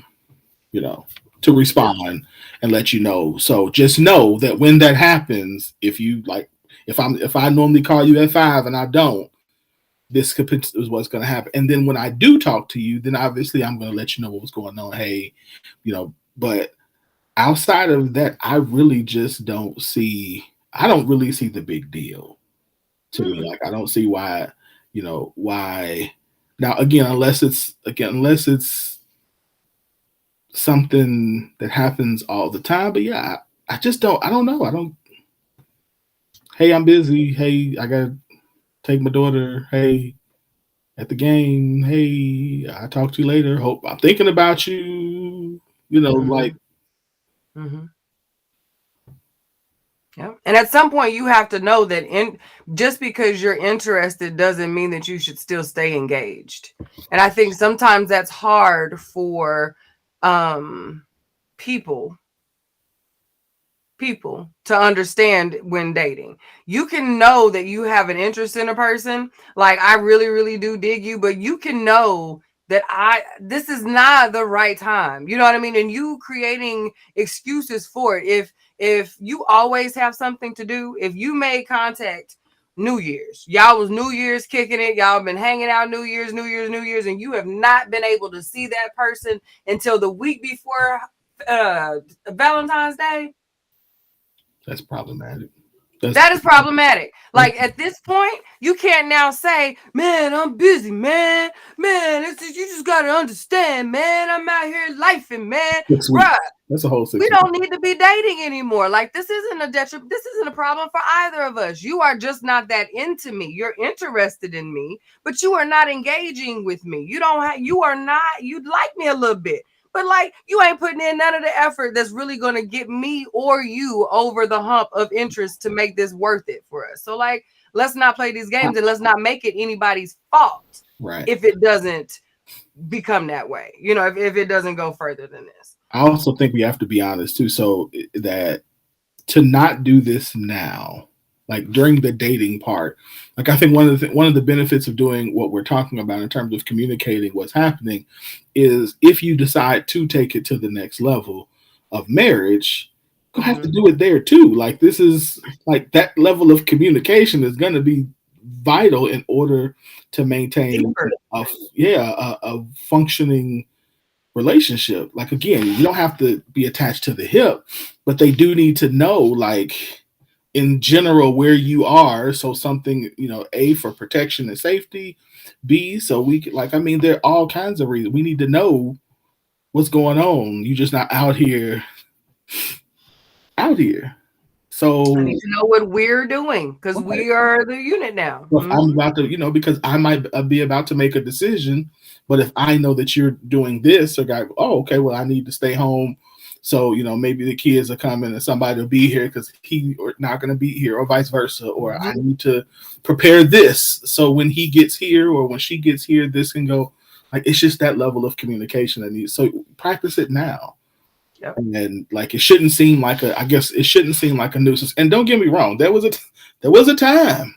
you know, to respond and let you know. So just know that when that happens, if you like, if I normally call you at 5 and I don't, this is what's going to happen. And then when I do talk to you, then obviously I'm going to let you know what's going on. Hey, you know, but outside of that, I really just don't really see the big deal to me. Like, I don't see why, you know, why now, again, unless it's something that happens all the time. But yeah, I don't know. Hey, I'm busy. Hey, I gotta take my daughter. Hey, at the game. Hey, I'll talk to you later. Hope I'm thinking about you. You know, like. Mm-hmm. Yeah. And at some point you have to know that just because you're interested doesn't mean that you should still stay engaged. And I think sometimes that's hard for people to understand when dating. You can know that you have an interest in a person, like I really, really do dig you, but you can know that this is not the right time. You know what I mean? And you creating excuses for it. If you always have something to do, if you made contact New Year's. Y'all was New Year's kicking it. Y'all been hanging out New Year's, and you have not been able to see that person until the week before Valentine's Day. That's problematic. That is problematic. Like at this point, you can't now say, "Man, I'm busy, man. It's just, you just gotta understand, man. I'm out here lifing, man." Bruh, that's a whole 6 we don't need to be dating anymore. Like this isn't a detriment. This isn't a problem for either of us. You are just not that into me. You're interested in me, but you are not engaging with me. You like me a little bit. But like you ain't putting in none of the effort that's really going to get me or you over the hump of interest to make this worth it for us. So like, let's not play these games and let's not make it anybody's fault. Right. If it doesn't become that way, if it doesn't go further than this. I also think we have to be honest too. So that to not do this now, like during the dating part, like I think one of the benefits of doing what we're talking about in terms of communicating what's happening is if you decide to take it to the next level of marriage, you'll have to do it there too. Like this is like that level of communication is going to be vital in order to maintain a functioning relationship. Like again, you don't have to be attached to the hip, but they do need to know like in general where you are, so something, A, for protection and safety, B, so we can, like, I mean, there are all kinds of reasons we need to know what's going on. You're just not out here. So I need to know what we're doing because we are the unit now. Well, I'm about to, because I might be about to make a decision, but if I know that you're doing this, or okay, well, I need to stay home. So, maybe the kids are coming and somebody will be here because he or not going to be here or vice versa. Or I need to prepare this. So when he gets here or when she gets here, this can go. Like, it's just that level of communication I need. So practice it now. Yep. And like, it shouldn't seem like a nuisance. And don't get me wrong. There was a time.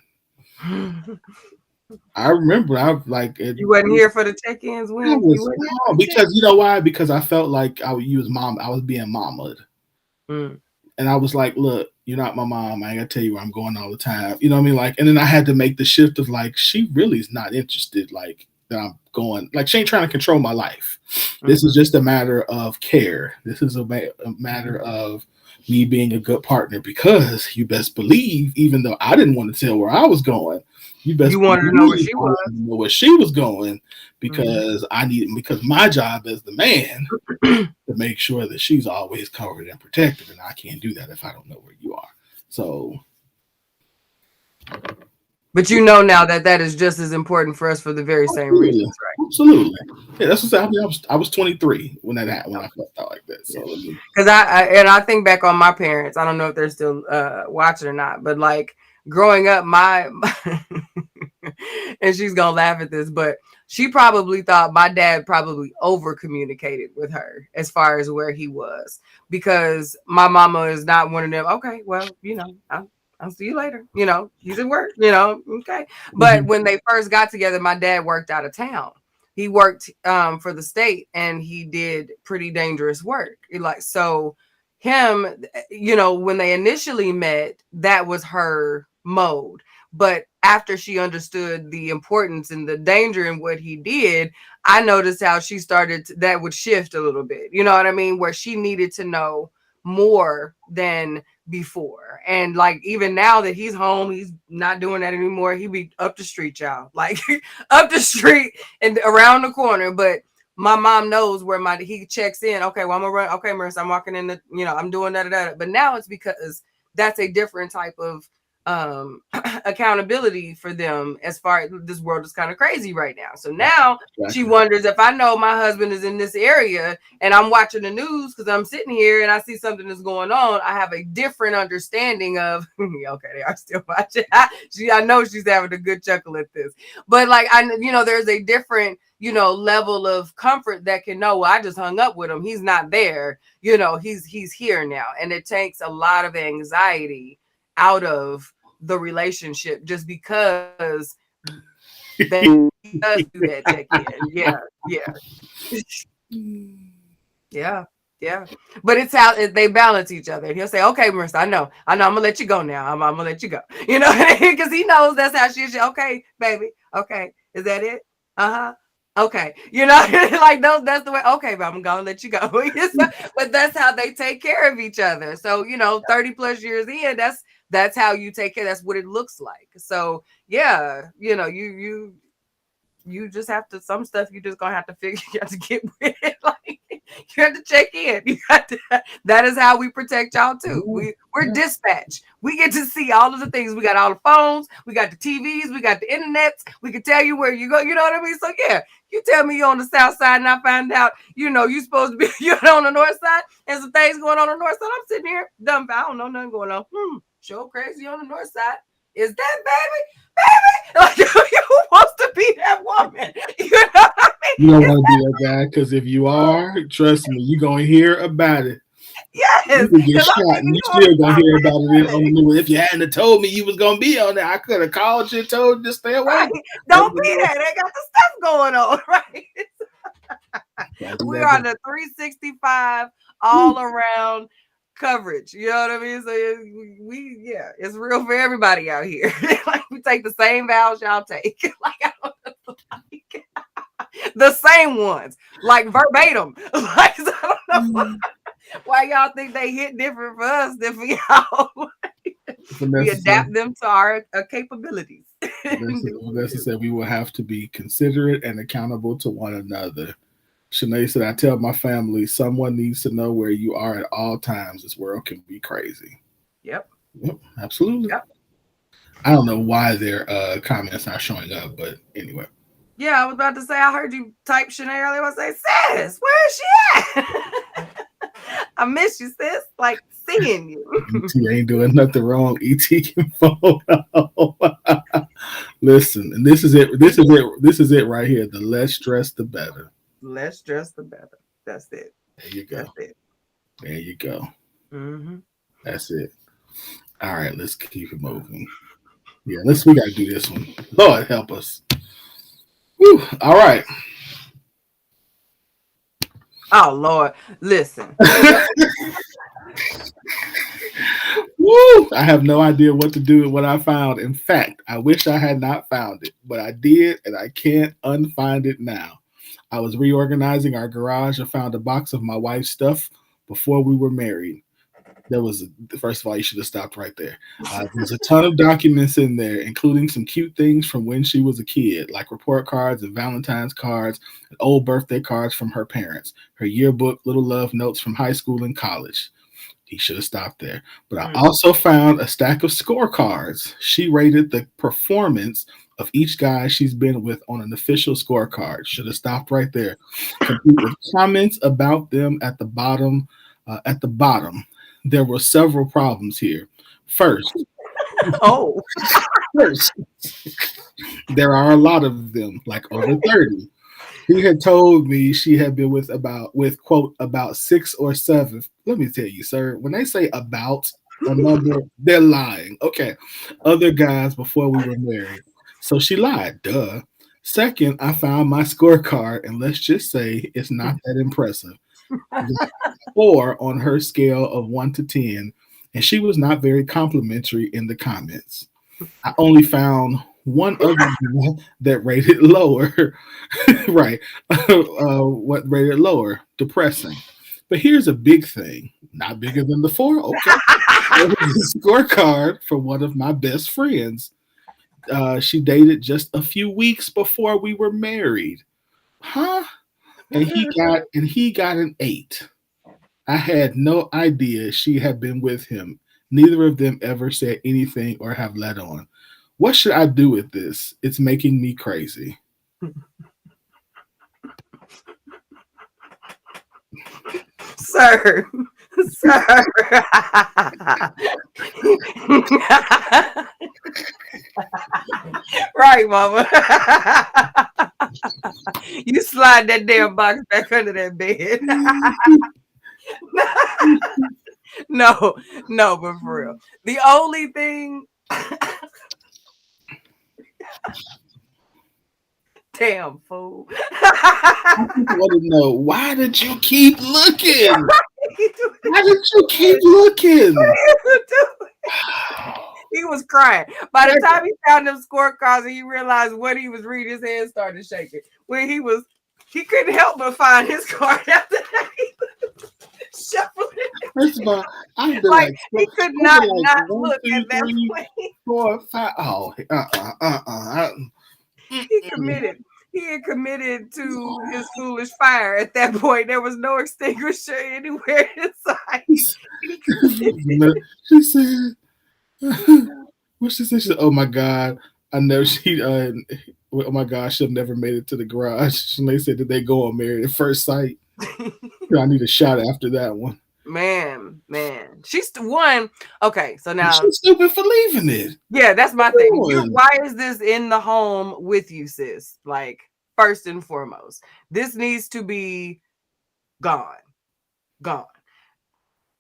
I remember you wasn't here for the check-ins when because you know why? Because I felt like I was being mamaed. And I was like, look, you're not my mom. I ain't gonna tell you where I'm going all the time. You know what I mean? Like, and then I had to make the shift of like, she really is not interested, like that I'm going, like she ain't trying to control my life. This is just a matter of care. This is a matter of me being a good partner, because you best believe, even though I didn't want to tell where I was going, you wanted to know where she was going, because because my job as the man to make sure that she's always covered and protected, and I can't do that if I don't know where you are. So, but now that is just as important for us for the very same reasons, right? Absolutely. Yeah, that's what I mean. I was 23 when that happened, when I felt out like that. So because I think back on my parents. I don't know if they're still watching or not, but like growing up, my and she's gonna laugh at this, but she probably thought my dad probably over communicated with her as far as where he was, because my mama is not one of them. Okay, well, I'll see you later. He's at work, okay. But when they first got together, my dad worked out of town. He worked for the state, and he did pretty dangerous work. So him, when they initially met, that was her mode. But after she understood the importance and the danger in what he did, I noticed how she started that would shift a little bit. You know what I mean? Where she needed to know more than before. And like, even now that he's home, he's not doing that anymore. He be up the street, y'all, like up the street and around the corner. But my mom knows where he checks in. Okay, well, I'm gonna run. Okay, Marissa, I'm walking in I'm doing that. But now it's because that's a different type of accountability for them, as far as this world is kind of crazy right now. So now she wonders, if I know my husband is in this area and I'm watching the news because I'm sitting here and I see something that's going on, I have a different understanding of okay, they are still watching. I know she's having a good chuckle at this, but like there's a different level of comfort that can know, well, I just hung up with him, he's not there, he's here now. And it takes a lot of anxiety out of the relationship just because they does do that check-in. Yeah. Yeah, but it's how they balance each other. And he'll say, "Okay, Marissa, I'm gonna let you go now. I'm gonna let you go." You know, because he knows that's how she is. Okay, baby. Okay, is that it? Okay, you know, like those. That's the way. Okay, but I'm gonna let you go. But that's how they take care of each other. So 30 plus years in, that's how you take care. That's what it looks like. So yeah, you just have to, some stuff you just gonna have to figure, you have to get with it. Like, you have to check in. You got to, that is how we protect y'all too. We're dispatch. We get to see all of the things. We got all the phones, we got the TVs, we got the internets. We can tell you where you go. You know what I mean? So yeah, you tell me you're on the south side and I find out, you supposed to be you're on the north side and some things going on the north side. I'm sitting here dumb. I don't know nothing going on. Show crazy on the north side. Is that baby? Like, who wants to be that woman? You know what I You mean? don't want to be that guy, because if you are, trust me, you're gonna hear about it. Yes, You could get 'cause I'm shot, and thinking you you on still the gonna south hear about it on the side. news. If you hadn't have told me you was gonna be on there, I could have called you and told you to stay away. Right. Don't be there. They got the stuff going on, right? We are the 365 all around coverage. You know what I mean? So it's real for everybody out here. Like, we take the same vows y'all take. Like, I don't know, like, the same ones, like verbatim. Like, so I don't know why y'all think they hit different for us than for y'all. We adapt them to our capabilities. Vanessa said we will have to be considerate and accountable to one another. Shanae said, I tell my family, someone needs to know where you are at all times. This world can be crazy. Yep. Yep, absolutely. Yep. I don't know why their comments not showing up, but anyway. Yeah, I was about to say, I heard you type Shanae earlier. I was say, sis, where is she at? I miss you, sis. Like, seeing you. ET ain't doing nothing wrong. ET can phone. Listen, and this is it. This is it. This is it right here. The less stress, the better. Less stress, the better. That's it. There you go. That's it. There you go. Mm-hmm. That's it. All right, let's keep it moving. Yeah, we got to do this one. Lord help us. Whew. All right. Oh Lord, listen. Woo! I have no idea what to do with what I found. In fact, I wish I had not found it, but I did, and I can't unfind it now. I was reorganizing our garage and found a box of my wife's stuff before we were married. First of all, you should have stopped right there. There's a ton of documents in there, including some cute things from when she was a kid, like report cards and Valentine's cards, and old birthday cards from her parents, her yearbook, little love notes from high school and college. He should have stopped there. But I also found a stack of scorecards. She rated the performance of each guy she's been with on an official scorecard. Should have stopped right there. Complete with comments about them at the bottom. There were several problems here. First, there are a lot of them, like over 30. He had told me she had been with quote about 6 or 7. Let me tell you, sir, when they say about a number, they're lying. Okay, other guys before we were married. So she lied. Duh. Second, I found my scorecard, and let's just say it's not that impressive. 4 on her scale of 1 to 10, and she was not very complimentary in the comments. I only found one other that rated lower. Right. What rated lower? Depressing. But here's a big thing. Not bigger than the 4. Okay. A scorecard for one of my best friends. She dated just a few weeks before we were married. Huh? And he got an 8. I had no idea she had been with him. Neither of them ever said anything or have let on. What should I do with this? It's making me crazy. Sir. Right, mama. You slide that damn box back under that bed. No, but for real. The only thing Damn fool. I just want to know, why did you keep looking? Why did you keep looking? He was crying. By the time he found them scorecards and he realized what he was reading, his hand started shaking. When he couldn't help but find his card after that. Shuffling. First of all, I've been Like, like, he could not one, look two, at that three, point. 4, 5. Oh, He committed. He had committed to his foolish fire at that point. There was no extinguisher anywhere inside. She said, what she said? She said, "Oh my God, I know she. Oh my God, she'll never made it to the garage." And they said, "Did they go on Married at First Sight?" I need a shot after that one. Man, she's the one. Okay, so now she's stupid for leaving it. Yeah, that's my thing. Why is this in the home with you, sis? Like, first and foremost, this needs to be gone.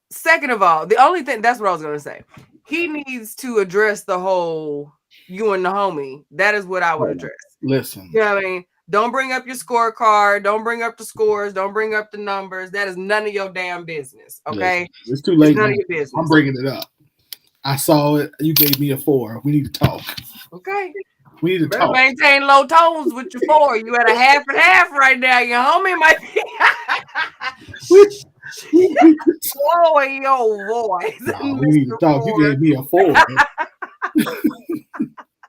Second of all, the only thing, that's what I was gonna say. He needs to address the whole you and the homie. That is what I would address. Listen, you know what I mean? Don't bring up your scorecard. Don't bring up the scores. Don't bring up the numbers. That is none of your damn business. Okay, listen, it's too late. It's none of your business. I'm bringing it up. I saw it. You gave me a 4. We need to talk. Okay. We need to talk. Maintain low tones with your 4. You at a half and half right now. Your homie might be. Lower your voice. No, we need to talk. You gave me a 4.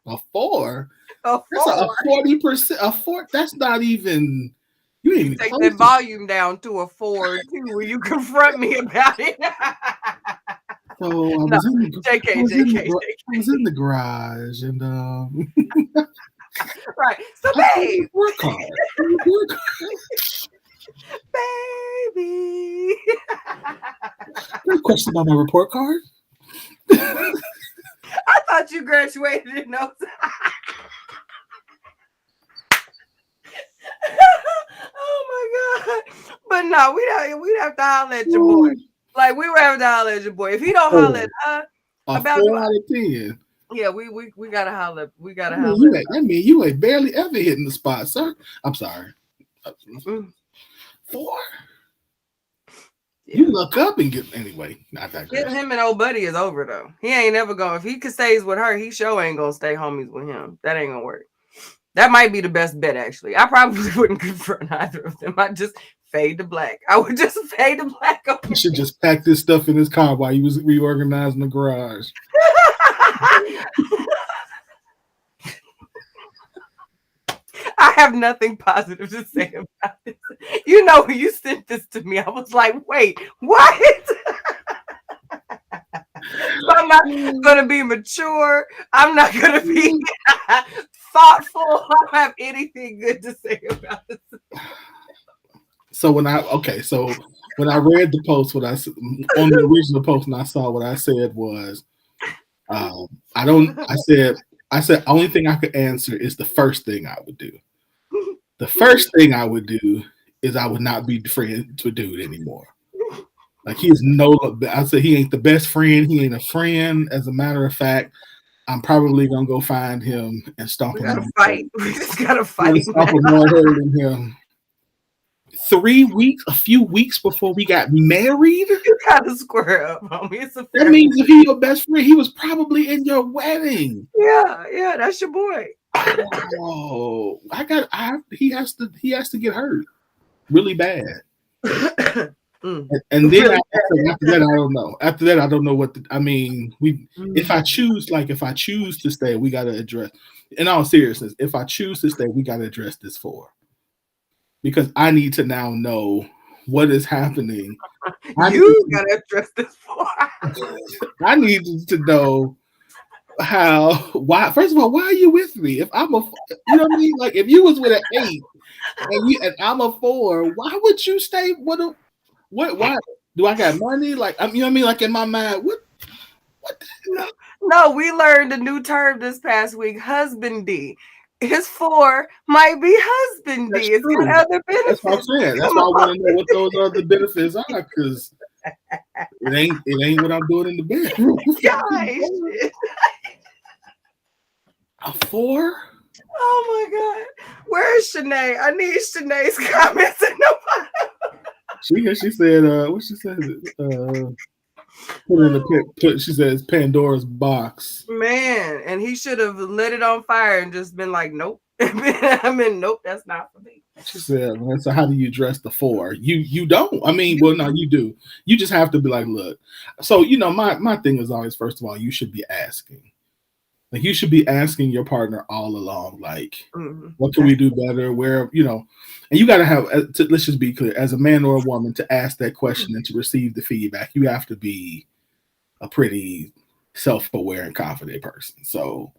A 4? That's a 40%. A 4. That's not even. You ain't even take that volume down to a 4 too when you confront me about it. So I was in the garage and right. So babe, work hard. Baby. Any question about my report card? I thought you graduated in no time. Oh my God. But no, we'd have to holler at your boy. Like, we were having to holler at your boy. If he don't holler at her about 4 out of 10. Yeah, we gotta holler. We gotta holler. I mean, you ain't barely ever hitting the spot, sir. I'm sorry. 4? Yeah. You look up and get anyway. Not that great. Him and old buddy is over though. He ain't never going. If he could stays with her, he sure ain't gonna stay homies with him. That ain't gonna work. That might be the best bet, actually. I probably wouldn't confront either of them. I'd just fade to black. I would just fade to black. You should just pack this stuff in his car while he was reorganizing the garage. I have nothing positive to say about this. You know, when you sent this to me, I was like, wait, what? I'm not going to be mature. I'm not going to be thoughtful. I don't have anything good to say about this. So when I read the post, on the original post, and I saw what I said was, I said only thing I could answer is the first thing I would do. The first thing I would do is I would not be friends with dude anymore. Like, I said he ain't the best friend. He ain't a friend. As a matter of fact, I'm probably gonna go find him and stomp him. We just gotta fight. Him. 3 weeks, a few weeks before we got married. You gotta square up, homie. That means if he's your best friend, he was probably in your wedding. Yeah, that's your boy. Oh, he has to get hurt really bad. And then after that, I don't know. After that, I don't know what if I choose to stay, we got to address, in all seriousness, if I choose to stay, we got to address this because I need to now know what is happening. You got to address this I need to know why. First of all, why are you with me? If I'm you know what I mean? Like, if you was with an 8 and I'm a 4, why would you stay with a? Why do I got money? Like, you know what I mean? Like, in my mind, what? No, we learned a new term this past week, husbandy. His 4 might be husbandy. It's got other benefits. That's what I'm saying. That's why I want to know what those other benefits are, because it ain't what I'm doing in the bedroom. Gosh. A 4? Oh my God. Where is Shanae? I need Shanae's comments in the She said what she said put in the put she says Pandora's box. Man, and he should have lit it on fire and just been like, nope. I mean, nope, that's not for me. She said, well, so how do you address the 4? You don't. I mean, well, no, you do. You just have to be like, look. So, my thing is always, first of all, you should be asking. Like, you should be asking your partner all along, like, what can we do better? Where, and you got to have, let's just be clear, as a man or a woman, to ask that question and to receive the feedback, you have to be a pretty self-aware and confident person. So,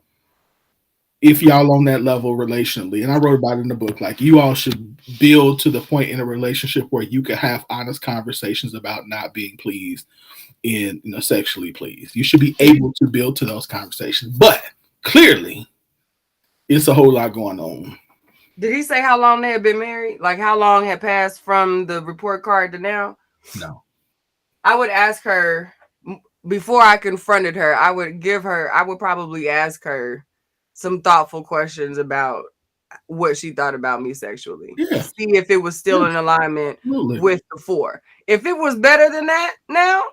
if y'all on that level relationally, and I wrote about it in the book, like you all should build to the point in a relationship where you can have honest conversations about not being pleased in, sexually pleased. You should be able to build to those conversations, but clearly it's a whole lot going on. Did he say how long they had been married? Like how long had passed from the report card to now? No. I would ask her before I confronted her. I would probably ask her some thoughtful questions about what she thought about me sexually. Yeah. See if it was still in alignment with the 4. If it was better than that now,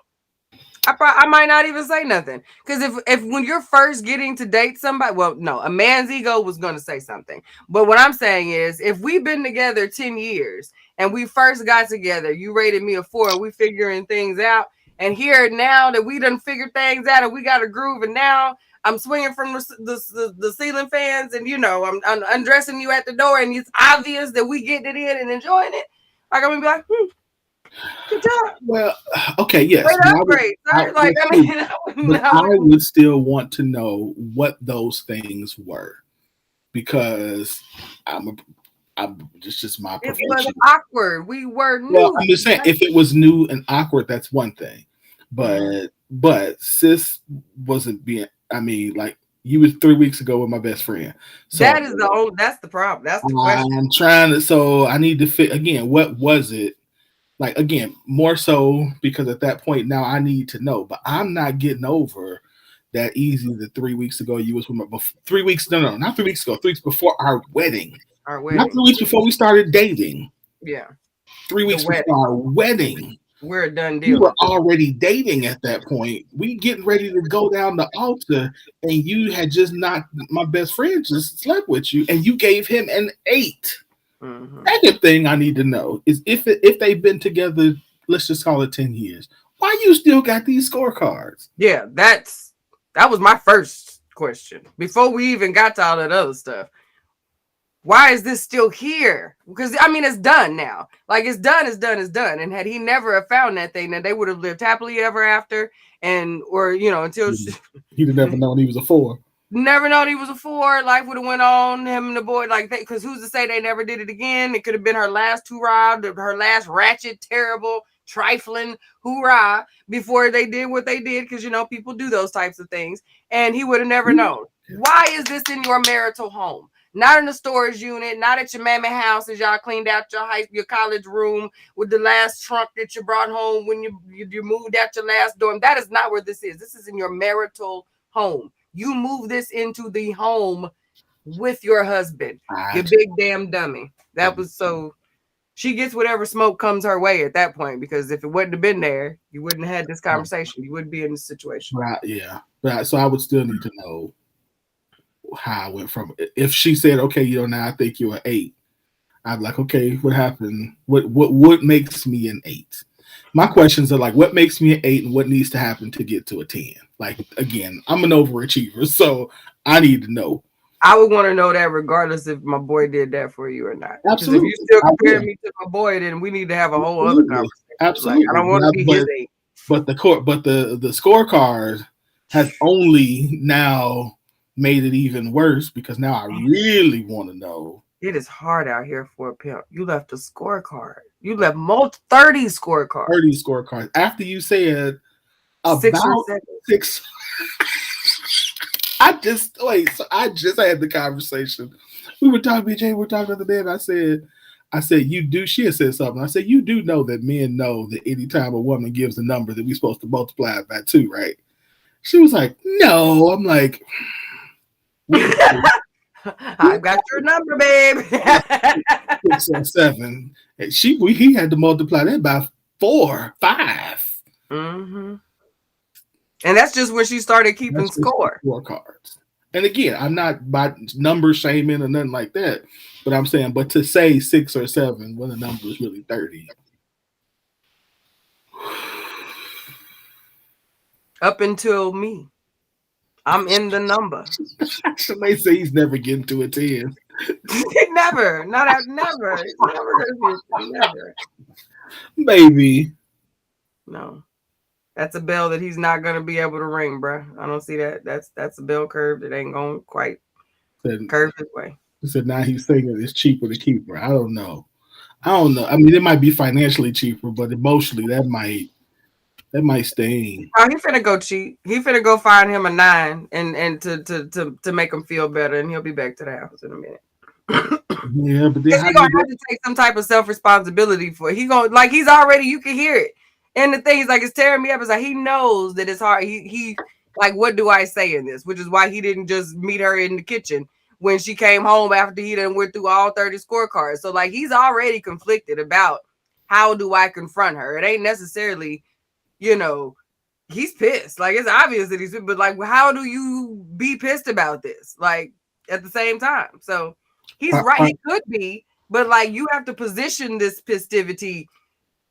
I might not even say nothing. Because if when you're first getting to date somebody, well, no, a man's ego was going to say something. But what I'm saying is, if we've been together 10 years and we first got together, you rated me a 4, we figuring things out. And here now that we done figured things out and we got a groove, and now I'm swinging from the ceiling fans, and I'm undressing you at the door, and it's obvious that we getting it in and enjoying it. Like I'm gonna be like, good job. Well, okay, yes. I would still want to know what those things were, because it's just my profession. It was awkward. We were new. Well, I'm just saying, if it was new and awkward, that's one thing. But sis wasn't being. I mean, like you was 3 weeks ago with my best friend. So that's the problem. That's the question. I'm trying to. So I need to fit again. What was it? Like again, more so because at that point now I need to know. But I'm not getting over that easy. That 3 weeks ago you was with my 3 weeks. No, not 3 weeks ago. 3 weeks before our wedding. Not 3 weeks before we started dating. Yeah. 3 weeks before our wedding. We're a done deal. We were already dating at that point. We getting ready to go down the altar, and you had just not. My best friend just slept with you, and you gave him an 8. Second thing I need to know is if they've been together, let's just call it 10 years. Why you still got these scorecards? Yeah, that was my first question before we even got to all that other stuff. Why is this still here? Because I mean, it's done now. Like it's done. And had he never have found that thing, then they would have lived happily ever after. Until he'd have never known he was a 4. Never known he was a 4. Life would have went on. Him and the boy, because who's to say they never did it again? It could have been her last hurrah, her last ratchet, terrible, trifling hurrah before they did what they did. Because people do those types of things, and he would have never known. Why is this in your marital home? Not in the storage unit, not at your mammy house as y'all cleaned out your college room with the last trunk that you brought home when you moved out your last dorm. That is not where this is. This is in your marital home. You move this into the home with your husband. You big damn dummy. That was so. She gets whatever smoke comes her way at that point, because if it wouldn't have been there, you wouldn't have had this conversation. You wouldn't be in this situation. Right? Yeah. Right. So I would still need to know how I went from. If she said, "Okay, now I think you're an 8," I'd be like, "Okay, what happened? What makes me an 8?" My questions are like, what makes me an 8, and what needs to happen to get to a 10? Like, again, I'm an overachiever, so I need to know. I would want to know that regardless if my boy did that for you or not. Absolutely. If you still compare me to my boy, then we need to have a whole other conversation. Absolutely. Like, I don't want to be his 8. But the scorecard has only now made it even worse, because now I really want to know. It is hard out here for a pimp. You left a scorecard. You left 30 scorecards. 30 scorecards. After you said about 6. I just had the conversation. We were talking, BJ, we were talking the other day, and I said, you do, she had said something. I said, you do know that men know that anytime a woman gives a number that we're supposed to multiply it by 2, right? She was like, no. I'm like, I got your number, babe. 6 or 7. And he had to multiply that by 4, 5. Mm-hmm. And that's just where she started keeping That's just score. scorecards. And again, I'm not by number shaming or nothing like that, but I'm saying, but to say 6 or 7 when the number is really 30. Up until me. I'm in the number. So they say he's never getting to a 10. Never. Never. It's never gonna be never. Maybe. No. That's a bell that he's not gonna be able to ring, bro. I don't see that. That's a bell curve that ain't gonna quite curve his way. He said now he's thinking it's cheaper to keep her. I don't know. I mean, it might be financially cheaper, but emotionally that might sting. Oh, he finna go cheat. He finna go find him a 9 and to make him feel better, and he'll be back to the house in a minute. Yeah, but then he's gonna have to take some type of self-responsibility for it. He gonna, like, he's already, you can hear it. And the thing is, like, it's tearing me up. It's like he knows that it's hard. He like, what do I say in this? Which is why he didn't just meet her in the kitchen when she came home after he done went through all 30 scorecards. So like he's already conflicted about how do I confront her. It ain't necessarily, you know, he's pissed. Like it's obvious that he's pissed, but like, how do you be pissed about this? Like at the same time. So he's right. He could be, but like you have to position this festivity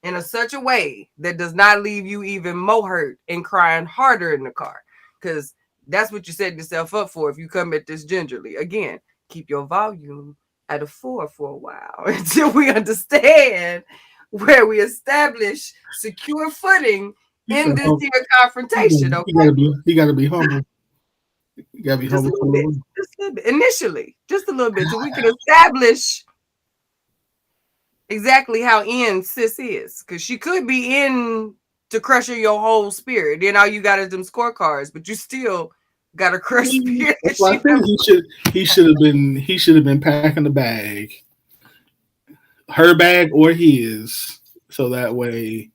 in such a way that does not leave you even more hurt and crying harder in the car. Because that's what you set yourself up for if you come at this gingerly. Again, keep your volume at a 4 for a while until we understand where we establish secure footing in this here confrontation. Okay? He gotta be humble. You gotta be just humble. A little bit, just a little bit. Initially, just a little bit, so we can establish exactly how in sis is, because she could be in to crushing your whole spirit. Then all you got is them scorecards, but you still got a crush spirit. He should have been packing the bag, her bag or his, so that way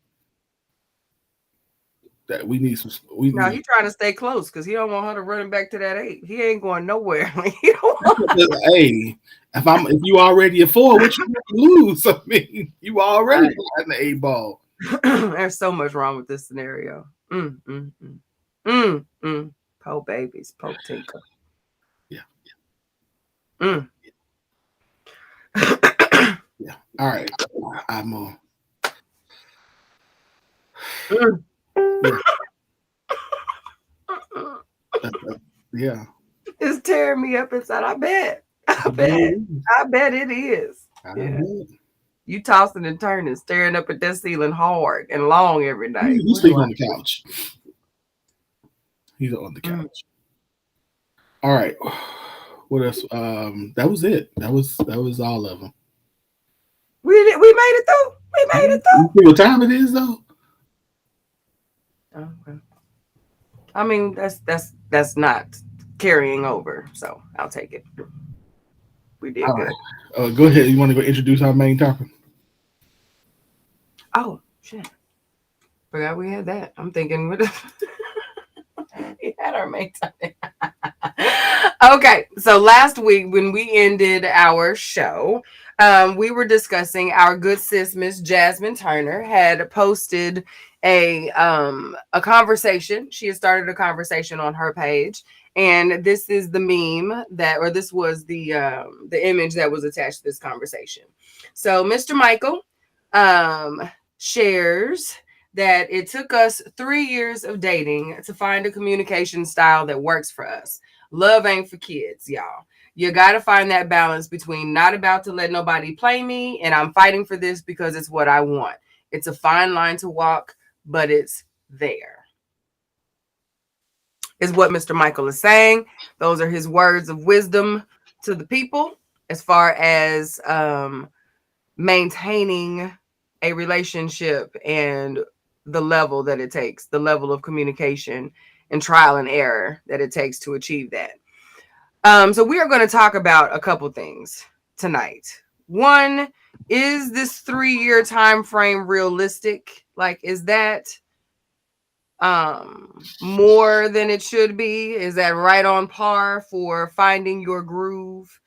that we need some. Now he's trying to stay close because he don't want her to run back to that 8. He ain't going nowhere. He don't want hey, if you already a 4, what you lose? I mean, you already got an 8 ball. There's so much wrong with this scenario. Po babies, po tinker. Yeah. Yeah. All right. I'm yeah. It's tearing me up inside. I bet it is. Yeah. You tossing and turning, staring up at that ceiling hard and long every night. He's sleeping on the couch. He's on the couch. All right. What else? That was it. That was all of them. We made it through. You see what time it is though? Okay. I mean, that's not carrying over, so I'll take it. We did good. Right. Go ahead. You want to go introduce our main topic? Oh shit! Forgot we had that. I'm thinking we had our main topic. Okay, so last week when we ended our show, we were discussing our good sis Miss Jasmine Turner had posted a conversation. She had started a conversation on her page, and this is the meme this was the image that was attached to this conversation. So Mr. Michael shares that it took us 3 years of dating to find a communication style that works for us. Love ain't for kids, y'all. You got to find that balance between not about to let nobody play me and I'm fighting for this because it's what I want. It's a fine line to walk, but it's there. Is what Mr. Michael is saying. Those are his words of wisdom to the people as far as maintaining a relationship and the level that it takes, the level of communication and trial and error that it takes to achieve that. So we are going to talk about a couple things tonight. One, is this 3-year time frame realistic? Like, is that more than it should be? Is that right on par for finding your groove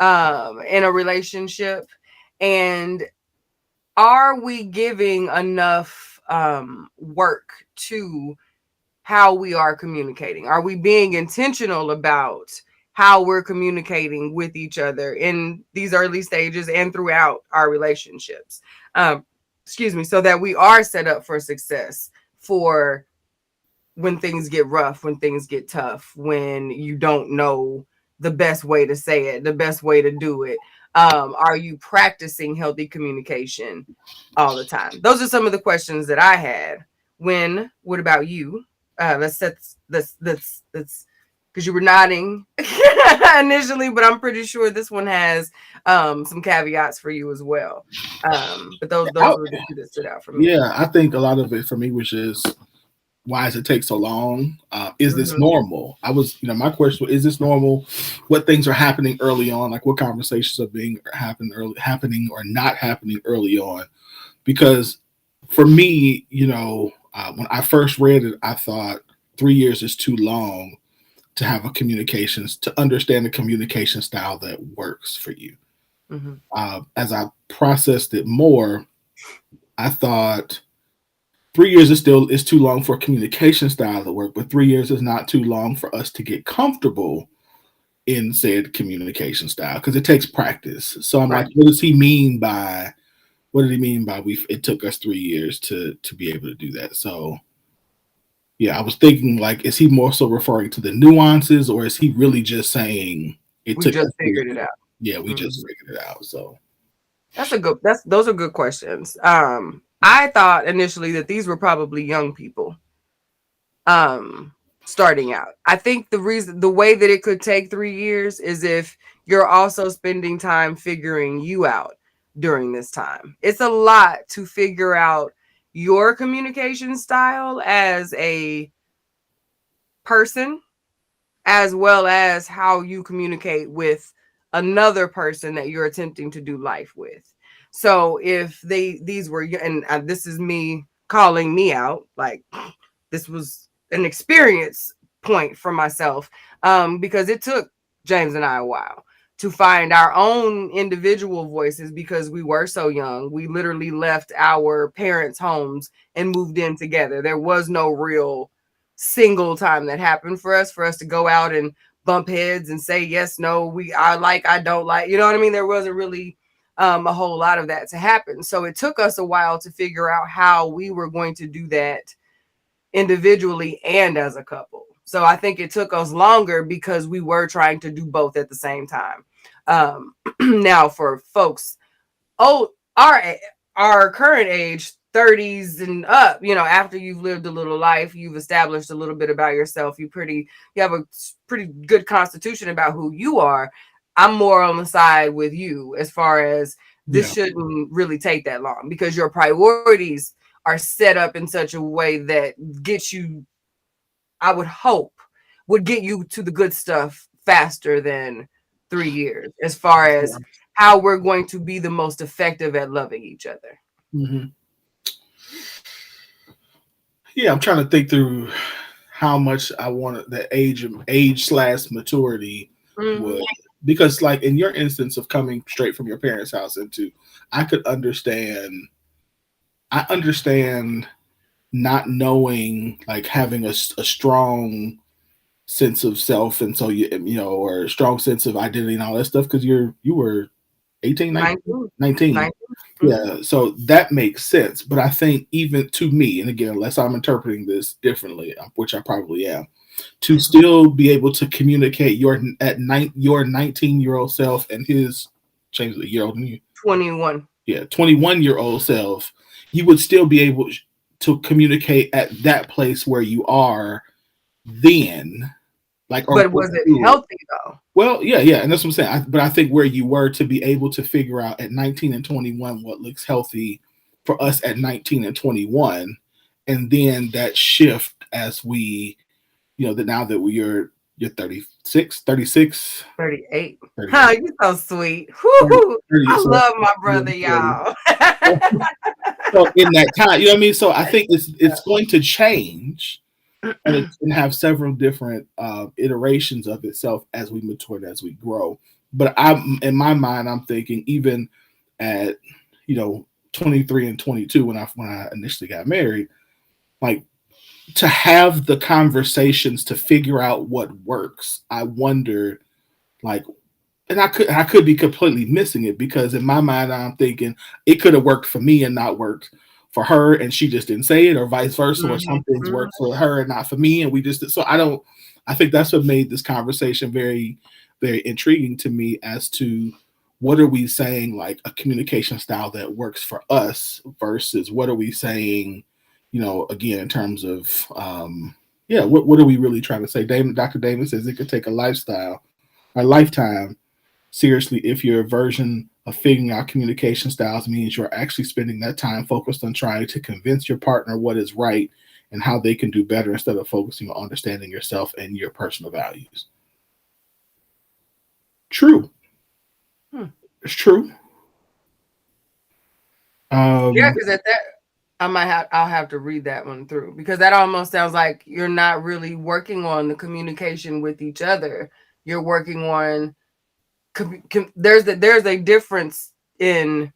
in a relationship? And are we giving enough work to how we are communicating? Are we being intentional about how we're communicating with each other in these early stages and throughout our relationships? Excuse me, so that we are set up for success for when things get rough, when things get tough, when you don't know the best way to say it, the best way to do it. Are you practicing healthy communication all the time? Those are some of the questions that I had. What about you? Let's because you were nodding initially, but I'm pretty sure this one has some caveats for you as well. But those were the two that stood out for me. Yeah, I think a lot of it for me was just why does it take so long? Is this Mhm. normal? My question was, is this normal? What things are happening early on? Like what conversations are happening or not happening early on? Because for me, when I first read it, I thought 3 years is too long to have to understand the communication style that works for you. Mhm. As I processed it more, I thought 3 years is too long for a communication style to work, but 3 years is not too long for us to get comfortable in said communication style because it takes practice. So I'm like, Right. what did he mean by it took us 3 years to be able to do that? So yeah, I was thinking like, is he more so referring to the nuances or is he really just saying it We took us just three figured it years? out. Yeah, we just Mhm. figured it out. So Those are good questions. I thought initially that these were probably young people um starting out. I think the way that it could take 3 years is if you're also spending time figuring you out during this time. It's a lot to figure out your communication style as a person, as well as how you communicate with another person that you're attempting to do life with. So if these were, and this is me calling me out, like this was an experience point for myself, because it took James and I a while to find our own individual voices because we were so young. We literally left our parents' homes and moved in together. There was no real single time that happened for us to go out and bump heads and say yes, no, I don't like, you know what I mean? There wasn't really a whole lot of that to happen. So it took us a while to figure out how we were going to do that individually and as a couple. So I think it took us longer because we were trying to do both at the same time. Now for folks, oh, our current age, 30s and up, after you've lived a little life, you've established a little bit about yourself, you have a pretty good constitution about who you are. I'm more on the side with you as far as this yeah, shouldn't really take that long because your priorities are set up in such a way that gets you, I would hope, would get you to the good stuff faster than 3 years as far as how we're going to be the most effective at loving each other. hmm yeah. I'm trying to think through how much I wanted the age/maturity Mhm. would because like in your instance of coming straight from your parents' house into I could understand not knowing like having a strong sense of self and so or a strong sense of identity and all that stuff because you were 18, 19, 19. 19. 19. Mhm. Yeah, so that makes sense. But I think even to me, and again, unless I'm interpreting this differently, which I probably am, to still be able to communicate your 19-year-old self and his change the year older than you, 21. yeah, 21-year-old self, you would still be able to communicate at that place where you are then, like or But was it mature. healthy though? Well, yeah, yeah, and that's what I'm saying. But I think where you were to be able to figure out at 19 and 21 what looks healthy for us at 19 and 21, and then that shift as we, that now that we are You're 36, 36, 38. 38, Huh, you so sweet. 30, Woo-hoo. 30, I so love my you're brother, 30. y'all. So in that time, you know what I mean? So I think it's going to change, and it can have several different iterations of itself as we mature and as we grow. But I'm in my mind, I'm thinking even at 23 and 22 when I initially got married, like to have the conversations to figure out what works. I wonder, like, and I could be completely missing it because in my mind I'm thinking it could have worked for me and not worked for her, and she just didn't say it, or vice versa, or some things Mhm. work for her and not for me, and we just so I don't. I think that's what made this conversation very, very intriguing to me as to what are we saying like a communication style that works for us versus what are we saying, again in terms of yeah, what are we really trying to say? Dr. Damon says it could take a lifetime seriously if your version of figuring out communication styles means you're actually spending that time focused on trying to convince your partner what is right and how they can do better instead of focusing on understanding yourself and your personal values. True. Hmm. It's true. Yeah, Um, because at that I'll have to read that one through because that almost sounds like you're not really working on the communication with each other. You're working on there's a difference in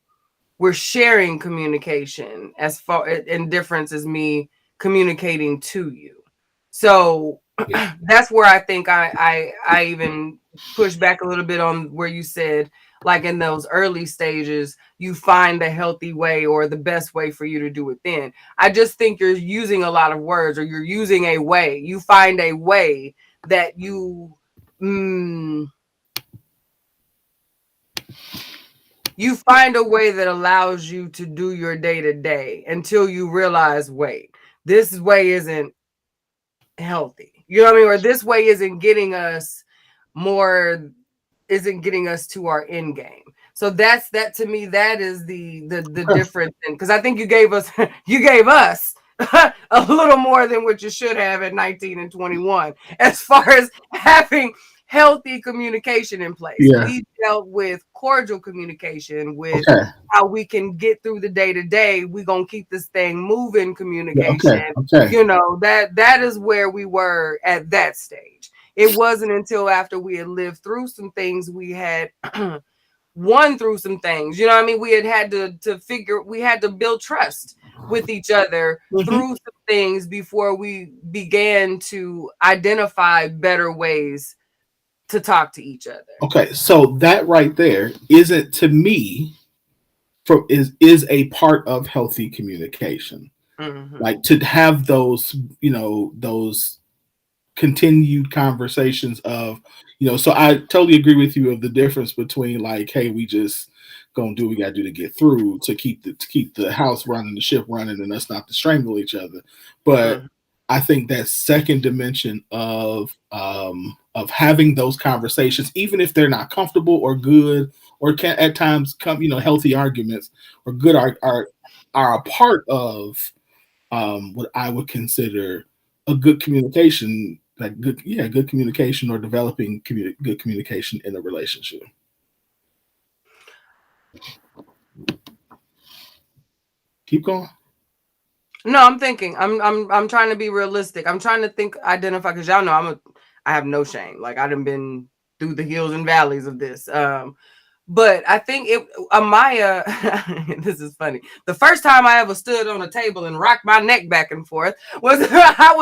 we're sharing communication as far and difference is me communicating to you. So yeah. that's where I think I even push back a little bit on where you said like in those early stages you find the healthy way or the best way for you to do it then. I just think you're using a lot of words or you're using a way. You find a way that you find a way that allows you to do your day to day until you realize, wait, this way isn't healthy. You know what I mean? Or this way more, isn't getting us to our end game. So that to me, that is the difference. Because I think you gave us a little more than what you should have at 19 and 21 as far as having healthy communication in place. Yeah. We dealt with cordial communication with Okay. how we can get through the day to day. We're gonna keep this thing moving Yeah. Okay. communication. Okay. That is where we were at that stage. It wasn't until after we had lived through some things, we had won through some things. You know what I mean? We had we had to build trust with each other Mhm. through some things before we began to identify better ways to talk to each other. Okay. So that right there isn't to me is a part of healthy communication. Mm-hmm. Like to have those continued conversations of, so I totally agree with you of the difference between like, hey, we just gonna do what we gotta do to get through to keep the house running, the ship running, and us not to strangle each other. But Mm-hmm. I think that second dimension of having those conversations, even if they're not comfortable or good, or can at times come, healthy arguments or good are a part of what I would consider a good communication, like good communication or developing good communication in a relationship. Keep going. No, I'm thinking. I'm trying to be realistic. I'm trying to identify because y'all know I have no shame. Like I done been through the hills and valleys of this. But I think Amaya, this is funny. The first time I ever stood on a table and rocked my neck back and forth was I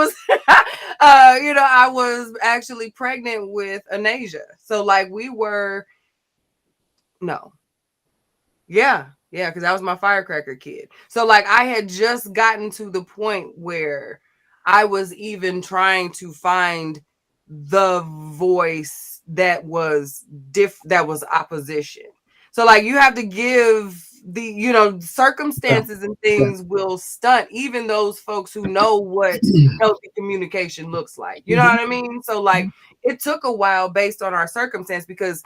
was actually pregnant with Anasia. So like we were, no, yeah, because that was my firecracker kid. So like I had just gotten to the point where I was even trying to find the voice that was that was opposition. So like you have to give circumstances and things will stunt even those folks who know what healthy communication looks like. You know Mhm. what I mean? So like it took a while based on our circumstance because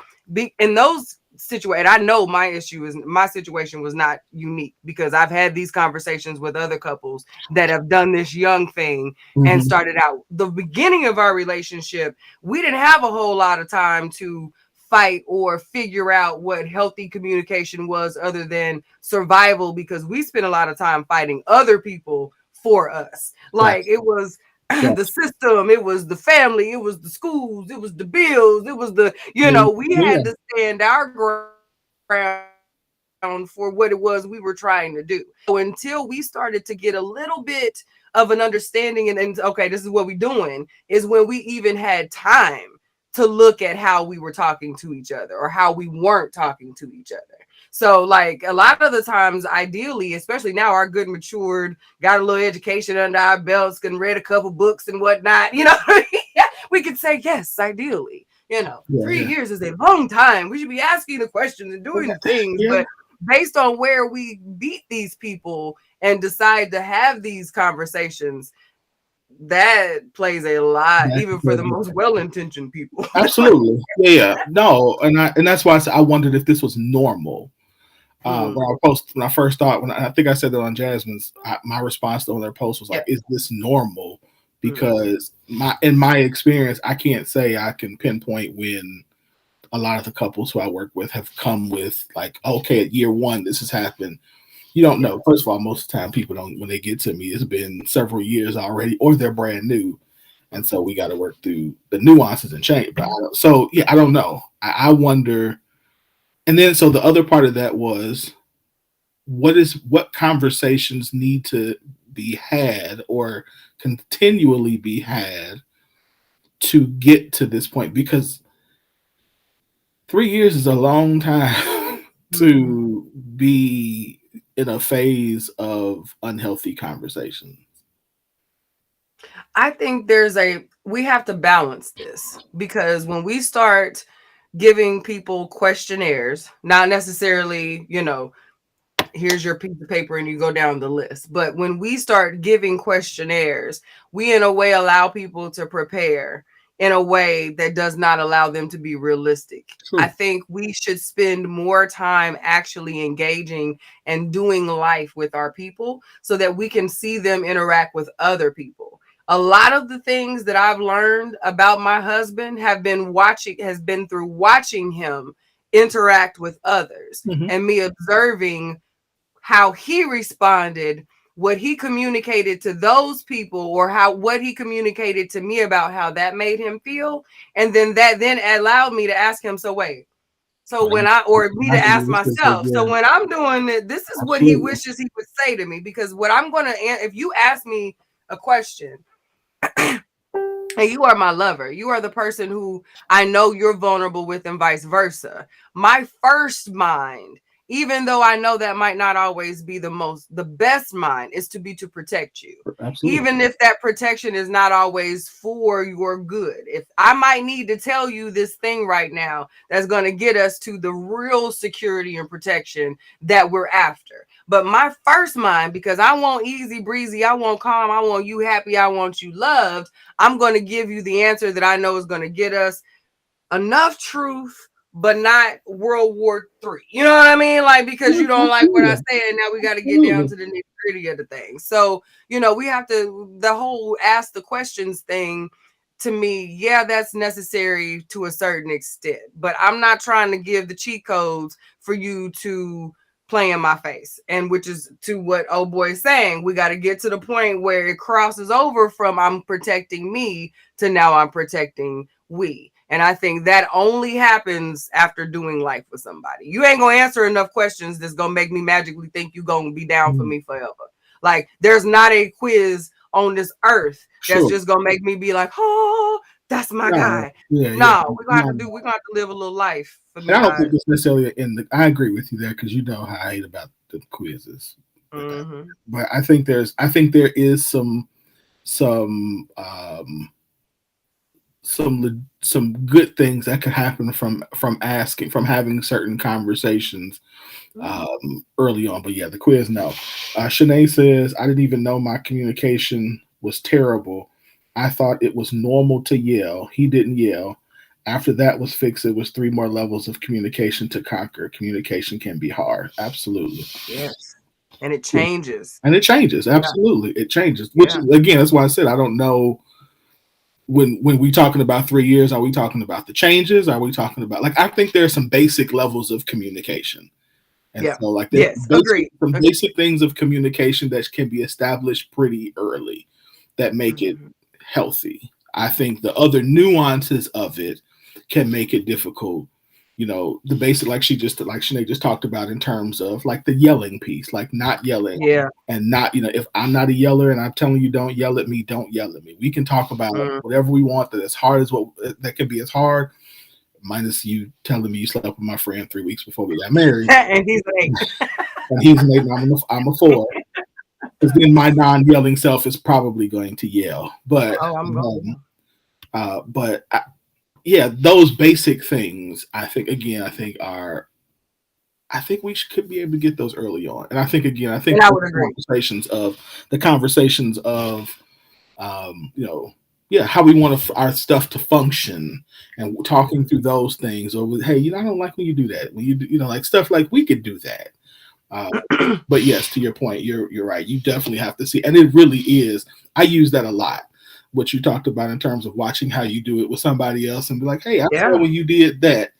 in those situation. I know my situation was not unique because I've had these conversations with other couples that have done this young thing and started out. The beginning of our relationship, we didn't have a whole lot of time to fight or figure out what healthy communication was other than survival, because we spent a lot of time fighting other people for us. Like it was the system, it was the family, it was the schools, it was the bills, it was the, we had to stand our ground for what it was we were trying to do. So until we started to get a little bit of an understanding and okay, this is what we're doing, is when we even had time to look at how we were talking to each other or how we weren't talking to each other. So like a lot of the times, ideally, especially now, our good matured, got a little education under our belts, can read a couple books and whatnot, we could say yes, ideally. 3 years is a long time. We should be asking the questions and doing the things, but based on where we beat these people and decide to have these conversations, that plays a lot, even for the most well-intentioned people. Absolutely. Yeah. No, and that's why I wondered if this was normal. When I first thought, when I think I said that on Jasmine's, my response to their post was like, is this normal? Because in my experience, I can't say I can pinpoint when a lot of the couples who I work with have come with like, okay, at year one, this has happened. You don't know. First of all, most of the time people don't, when they get to me, it's been several years already, or they're brand new. And so we got to work through the nuances and change. But I don't know. I wonder. And then, so the other part of that was, what conversations need to be had or continually be had to get to this point? Because 3 years is a long time to be in a phase of unhealthy conversation. I think we have to balance this, because when we start giving people questionnaires, not necessarily, here's your piece of paper and you go down the list, but when we start giving questionnaires, we in a way allow people to prepare in a way that does not allow them to be realistic. True. I think we should spend more time actually engaging and doing life with our people so that we can see them interact with other people. A lot of the things that I've learned about my husband has been through watching him interact with others and me observing how he responded, what he communicated to those people, or what he communicated to me about how that made him feel. And then that allowed me to ask him, so wait, so when to ask myself, so when I'm doing it, this is what he wishes he would say to me. Because what I'm going to, if you ask me a question, and you are my lover, you are the person who I know you're vulnerable with, and vice versa. My first mind, even though I know that might not always be the best mind, is to protect you. Absolutely. Even if that protection is not always for your good. If I might need to tell you this thing right now that's going to get us to the real security and protection that we're after. But my first mind, because I want easy breezy, I want calm, I want you happy, I want you loved, I'm going to give you the answer that I know is going to get us enough truth, but not World War III. You know what I mean? Like, because you don't like what I say, and now we got to get down to the nitty-gritty of the thing. So, we have to, the whole ask the questions thing, to me, that's necessary to a certain extent. But I'm not trying to give the cheat codes for you to play in my face. And which is to what old boy is saying, we got to get to the point where it crosses over from I'm protecting me to now I'm protecting we. And I think that only happens after doing life with somebody. You ain't going to answer enough questions that's going to make me magically think you're going to be down for me forever. Like, there's not a quiz on this earth that's just going to make me be like, oh, that's my guy. We're going to have to live a little life. For me. I don't think it's necessarily I agree with you there, because you know how I hate about the quizzes. But I think there is some good things that could happen from having certain conversations early on. But the quiz, no. Shanae says, I didn't even know my communication was terrible. I thought it was normal to yell. He didn't yell. After that was fixed, it was 3 more levels of communication to conquer. Communication can be hard. Absolutely. Yes. And it changes. And it changes. Absolutely. It changes. Which is, again, that's why I said I don't know when we talking about 3 years, are we talking about the changes? Are we talking about, like, I think there are some basic levels of communication. And so, like, there's some basic things of communication that can be established pretty early that make it healthy. I think the other nuances of it can make it difficult. You know, the basic, like Shanae just talked about, in terms of like the yelling piece, like not yelling, and not, you know, if I'm not a yeller and I'm telling you don't yell at me, don't yell at me. We can talk about whatever we want. That as hard as that can be as hard, minus you telling me you slept with my friend 3 weeks before we got married, and he's an 8, and he's an 8, and I'm a 4. Because then my non-yelling self is probably going to yell, but yeah, those basic things, I think we could be able to get those early on. And I think the conversations of you know, how we want our stuff to function, and talking through those things, or hey, you know, I don't like when you do that. When you do, you know, like stuff like we could do that. But yes, to your point, you're right. You definitely have to see, and it really is. I use that a lot. What you talked about in terms of watching how you do it with somebody else, and be like, hey, I saw when you did that.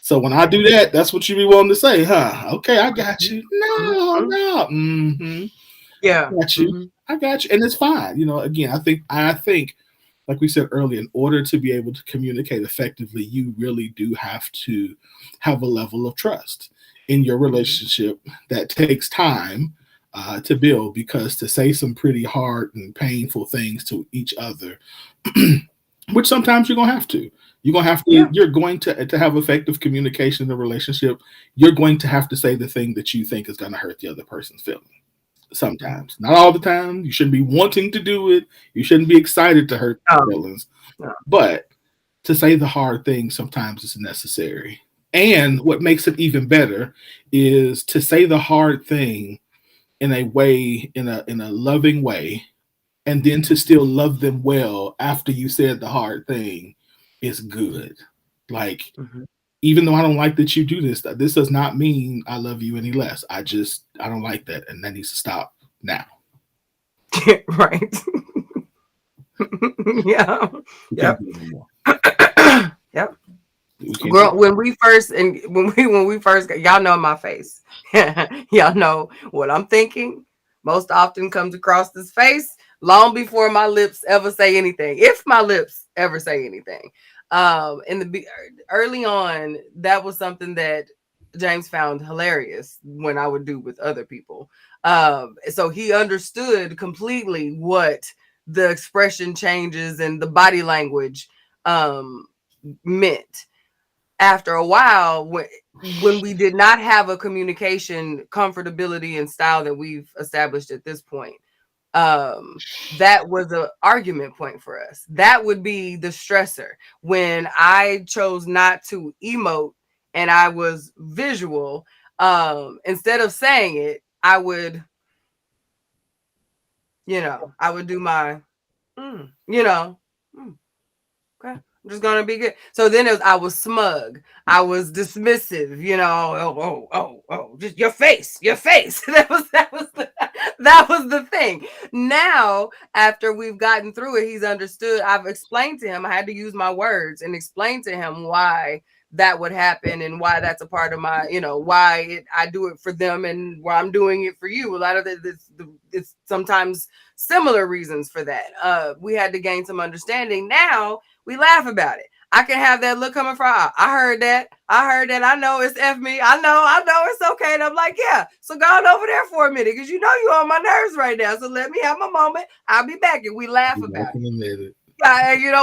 So when I do that, that's what you be wanting to say, huh? Okay, I got you. No. Yeah, I got you. I got you, and it's fine. You know, again, I think, like we said earlier, in order to be able to communicate effectively, you really do have to have a level of trust in your relationship that takes time to build, because to say some pretty hard and painful things to each other, which sometimes you're gonna have to. You're going to have effective communication in the relationship. You're going to have to say the thing that you think is going to hurt the other person's feeling. Sometimes, not all the time. You shouldn't be wanting to do it. You shouldn't be excited to hurt their feelings. But to say the hard thing sometimes is necessary. And what makes it even better is to say the hard thing in a way, in a loving way, and then to still love them well after you said the hard thing is good. Like, even though I don't like that you do this does not mean I love you any less. I don't like that, and that needs to stop now. Right. Yeah. Yep. Yep. Girl, when we first got, y'all know my face. Y'all know what I'm thinking most often comes across this face long before my lips ever say anything. If my lips ever say anything. Early on, that was something that James found hilarious when I would do with other people. So he understood completely what the expression changes and the body language meant. After a while, when we did not have a communication comfortability and style that we've established at this point, that was an argument point for us. That would be the stressor. When I chose not to emote and I was visual, instead of saying it, I would do my, okay, I'm just gonna be good. So then I was smug. I was dismissive. Just your face. that was the thing. Now, after we've gotten through it, he's understood. I've explained to him. I had to use my words and explain to him why that would happen and why that's a part of my, why I do it for them and why I'm doing it for you. A lot of it's sometimes similar reasons for that. We had to gain some understanding. Now we laugh about it. I can have that look coming from, I heard that. I know it's F me. I know it's okay. And I'm like, yeah. So go on over there for a minute, because you're on my nerves right now. So let me have my moment. I'll be back. And we laugh about it.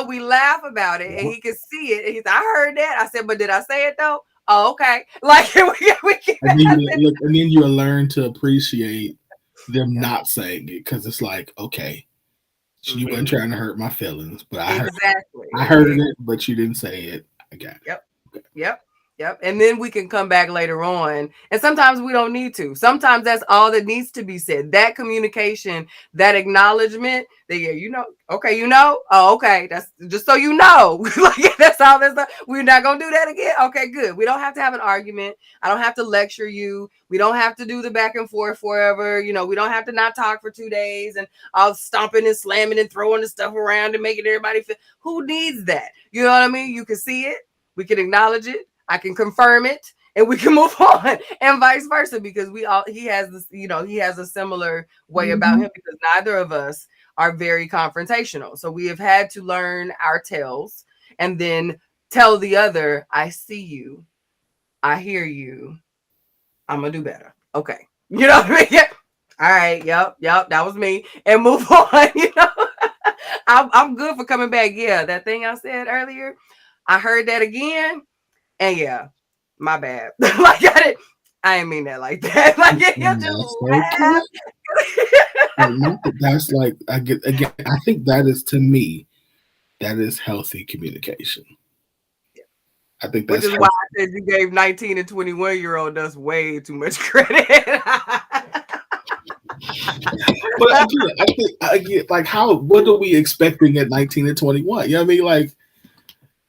We laugh about it, and he can see it. And he's, I heard that. I said, but did I say it though? Oh, okay. Like we can. And then you learn to appreciate them not saying it, because it's like, okay, you weren't trying to hurt my feelings, but I heard it, but you didn't say it. I got it. Yep. Yep. And then we can come back later on. And sometimes we don't need to. Sometimes that's all that needs to be said. That communication, that acknowledgement that, yeah, you know, okay, you know, oh, okay. That's just so you know. Like, that's all that's we're not gonna do that again. Okay, good. We don't have to have an argument. I don't have to lecture you. We don't have to do the back and forth forever. You know, we don't have to not talk for 2 days and all stomping and slamming and throwing the stuff around and making everybody feel. Who needs that? You know what I mean? You can see it, we can acknowledge it. I can confirm it, and we can move on, and vice versa, because he has this, you know, he has a similar way about him, because neither of us are very confrontational. So we have had to learn our tells and then tell the other, I see you, I hear you, I'm gonna do better. Okay. You know what I mean? All right, yep, that was me, and move on. You know, I'm good for coming back. Yeah, that thing I said earlier, I heard that again. And yeah, my bad. Like I didn't mean that like that. Like you just that's like I get again. I think that is, to me, that is healthy communication. Yeah. I think that's, which is healthy. Why I said you gave 19 and 21-year-old us way too much credit. But again, I get like what are we expecting at 19 and 21? You know what I mean? Like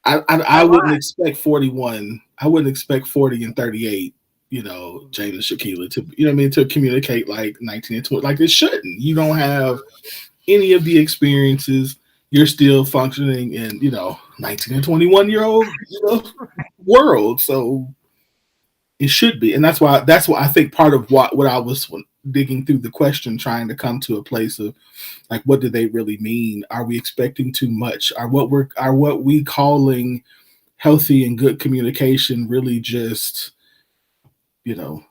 I wouldn't expect 41. I wouldn't expect 40 and 38, you know, Jane and Shaquilla to, you know what I mean, to communicate like 19 and 20. Like it shouldn't. You don't have any of the experiences. You're still functioning in, you know, 19 and 21-year-old, you know, world. So it should be. And that's why I think part of what I was digging through the question, trying to come to a place of like, what do they really mean? Are we expecting too much? Are what we calling healthy and good communication really just, you know,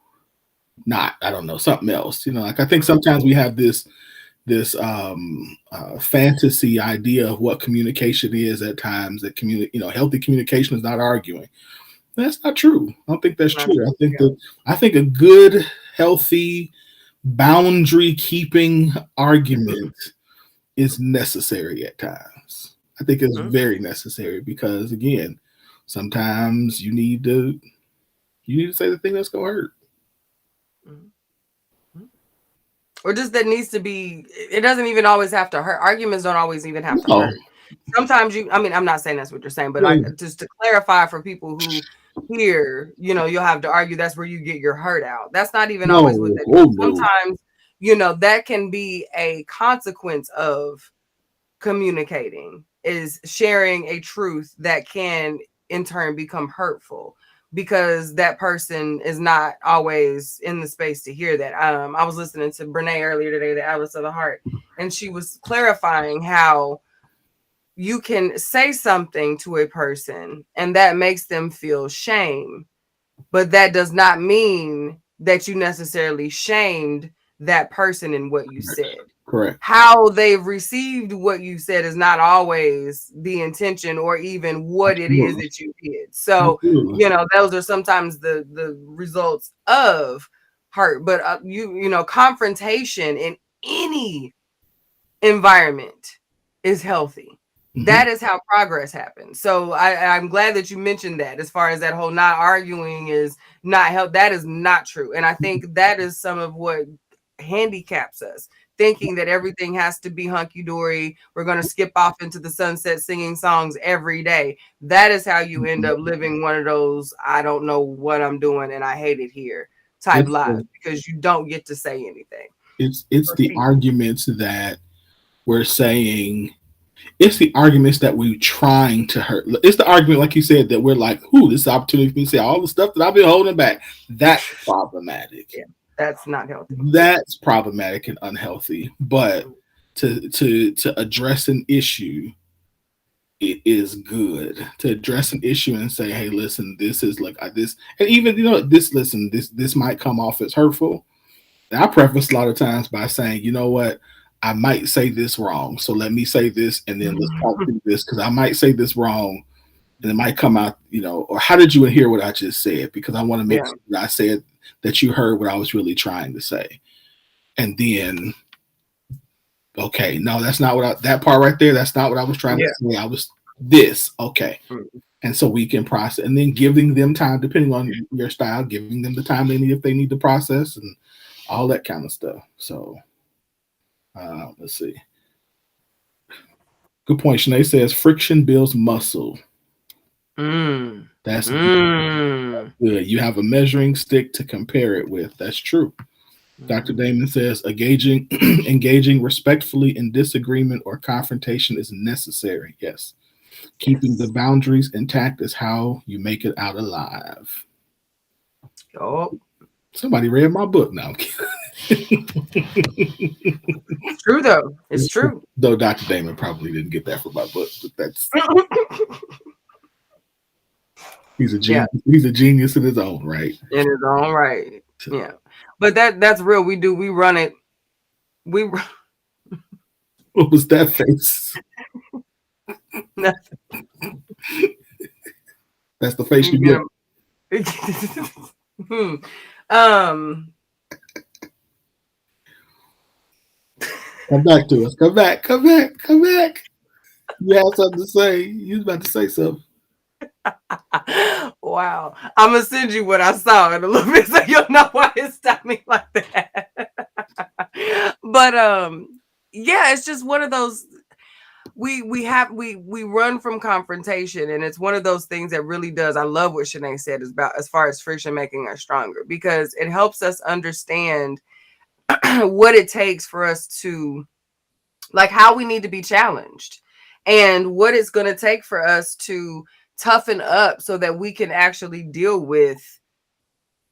not, I don't know, something else? You know, like I think sometimes we have this fantasy idea of what communication is at times, that healthy communication is not arguing. That's not true. I don't think that's true. I think a good, healthy, boundary keeping argument is necessary at times. I think it's very necessary, because again, sometimes you need to say the thing that's gonna hurt. Or just that needs to be, it doesn't even always have to hurt. Arguments don't always even have to hurt. Sometimes I'm not saying that's what you're saying, but just to clarify for people who hear, you know, you'll have to argue, that's where you get your hurt out. That's not even always what that is. Sometimes, you know, that can be a consequence of communicating, is sharing a truth that can in turn become hurtful, because that person is not always in the space to hear that. I was listening to Brene earlier today, the Atlas of the Heart, and she was clarifying how you can say something to a person and that makes them feel shame, but that does not mean that you necessarily shamed that person in what you said. Correct. How they've received what you said is not always the intention or even what it is that you did. So, you know, those are sometimes the results of hurt. But you know, confrontation in any environment is healthy. That is how progress happens. So I'm glad that you mentioned that, as far as that whole not arguing is not help. That is not true. And I think that is some of what handicaps us, thinking that everything has to be hunky-dory. We're going to skip off into the sunset singing songs every day. That is how you end up living one of those, I don't know what I'm doing and I hate it here type lives, because you don't get to say anything. It's the arguments that we're saying. It's the arguments that we're trying to hurt. It's the argument, like you said, that we're like, "Ooh, this is opportunity for me to say all the stuff that I've been holding back." That's problematic. Yeah, that's not healthy. That's problematic and unhealthy. But to address an issue, it is good to address an issue and say, "Hey, listen, this is like this," and even, you know, this might come off as hurtful. And I preface a lot of times by saying, you know what, I might say this wrong, so let me say this, and then let's talk through this, because I might say this wrong, and it might come out, you know, or how did you hear what I just said? Because I want to make sure that I said that you heard what I was really trying to say. And then, okay, no, that's not that part right there. That's not what I was trying to say. I was this. Okay. And so we can process, and then giving them time, depending on your style, giving them the time they need if they need to process and all that kind of stuff. So let's see. Good point. Shanae says friction builds muscle. That's good. You have a measuring stick to compare it with. That's true. Dr. Damon says engaging respectfully in disagreement or confrontation is necessary. Yes. Keeping the boundaries intact is how you make it out alive. Oh, somebody read my book now. It's true though. It's true. Though Dr. Damon probably didn't get that from my book, but that's he's a genius. Yeah. He's a genius in his own right. In his own right. So. Yeah. But that's real. We run it. What was that face? Nothing. That's the face you get. Come back to us. Come back. You have something to say. You was about to say something. Wow. I'm gonna send you what I saw in a little bit so you'll know why it stopped me like that. But yeah, it's just one of those we run from confrontation, and it's one of those things that really does. I love what Shanae said is about as far as friction making us stronger, because it helps us understand what it takes for us to, like, how we need to be challenged and what it's going to take for us to toughen up so that we can actually deal with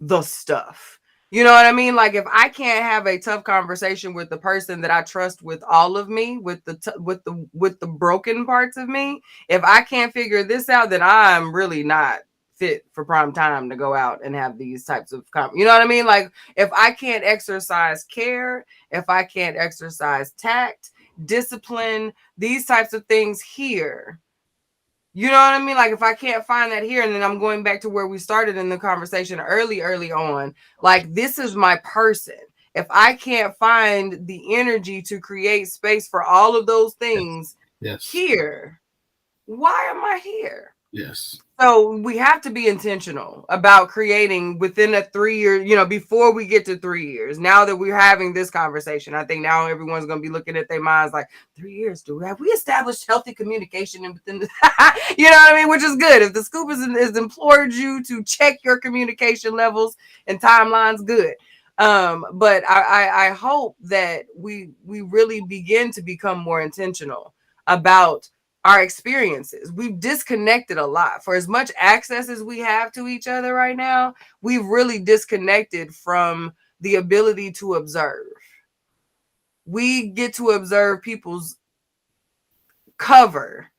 the stuff. You know what I mean? Like, if I can't have a tough conversation with the person that I trust with all of me, with the broken parts of me, if I can't figure this out, then I'm really not fit for prime time to go out and have these types of you know what I mean? Like, if I can't exercise care, if I can't exercise tact, discipline, these types of things here, you know what I mean? Like, if I can't find that here, and then I'm going back to where we started in the conversation early on, like, this is my person. If I can't find the energy to create space for all of those things here, why am I here? Yes. So we have to be intentional about creating within a 3 year, you know, before we get to 3 years. Now that we're having this conversation, I think now everyone's going to be looking at their minds like, 3 years, have we established healthy communication and within the, you know what I mean? Which is good. If the scoop has implored you to check your communication levels and timelines, good. But I hope that we really begin to become more intentional about our experiences. We've disconnected a lot. For as much access as we have to each other right now, we've really disconnected from the ability to observe. We get to observe people's cover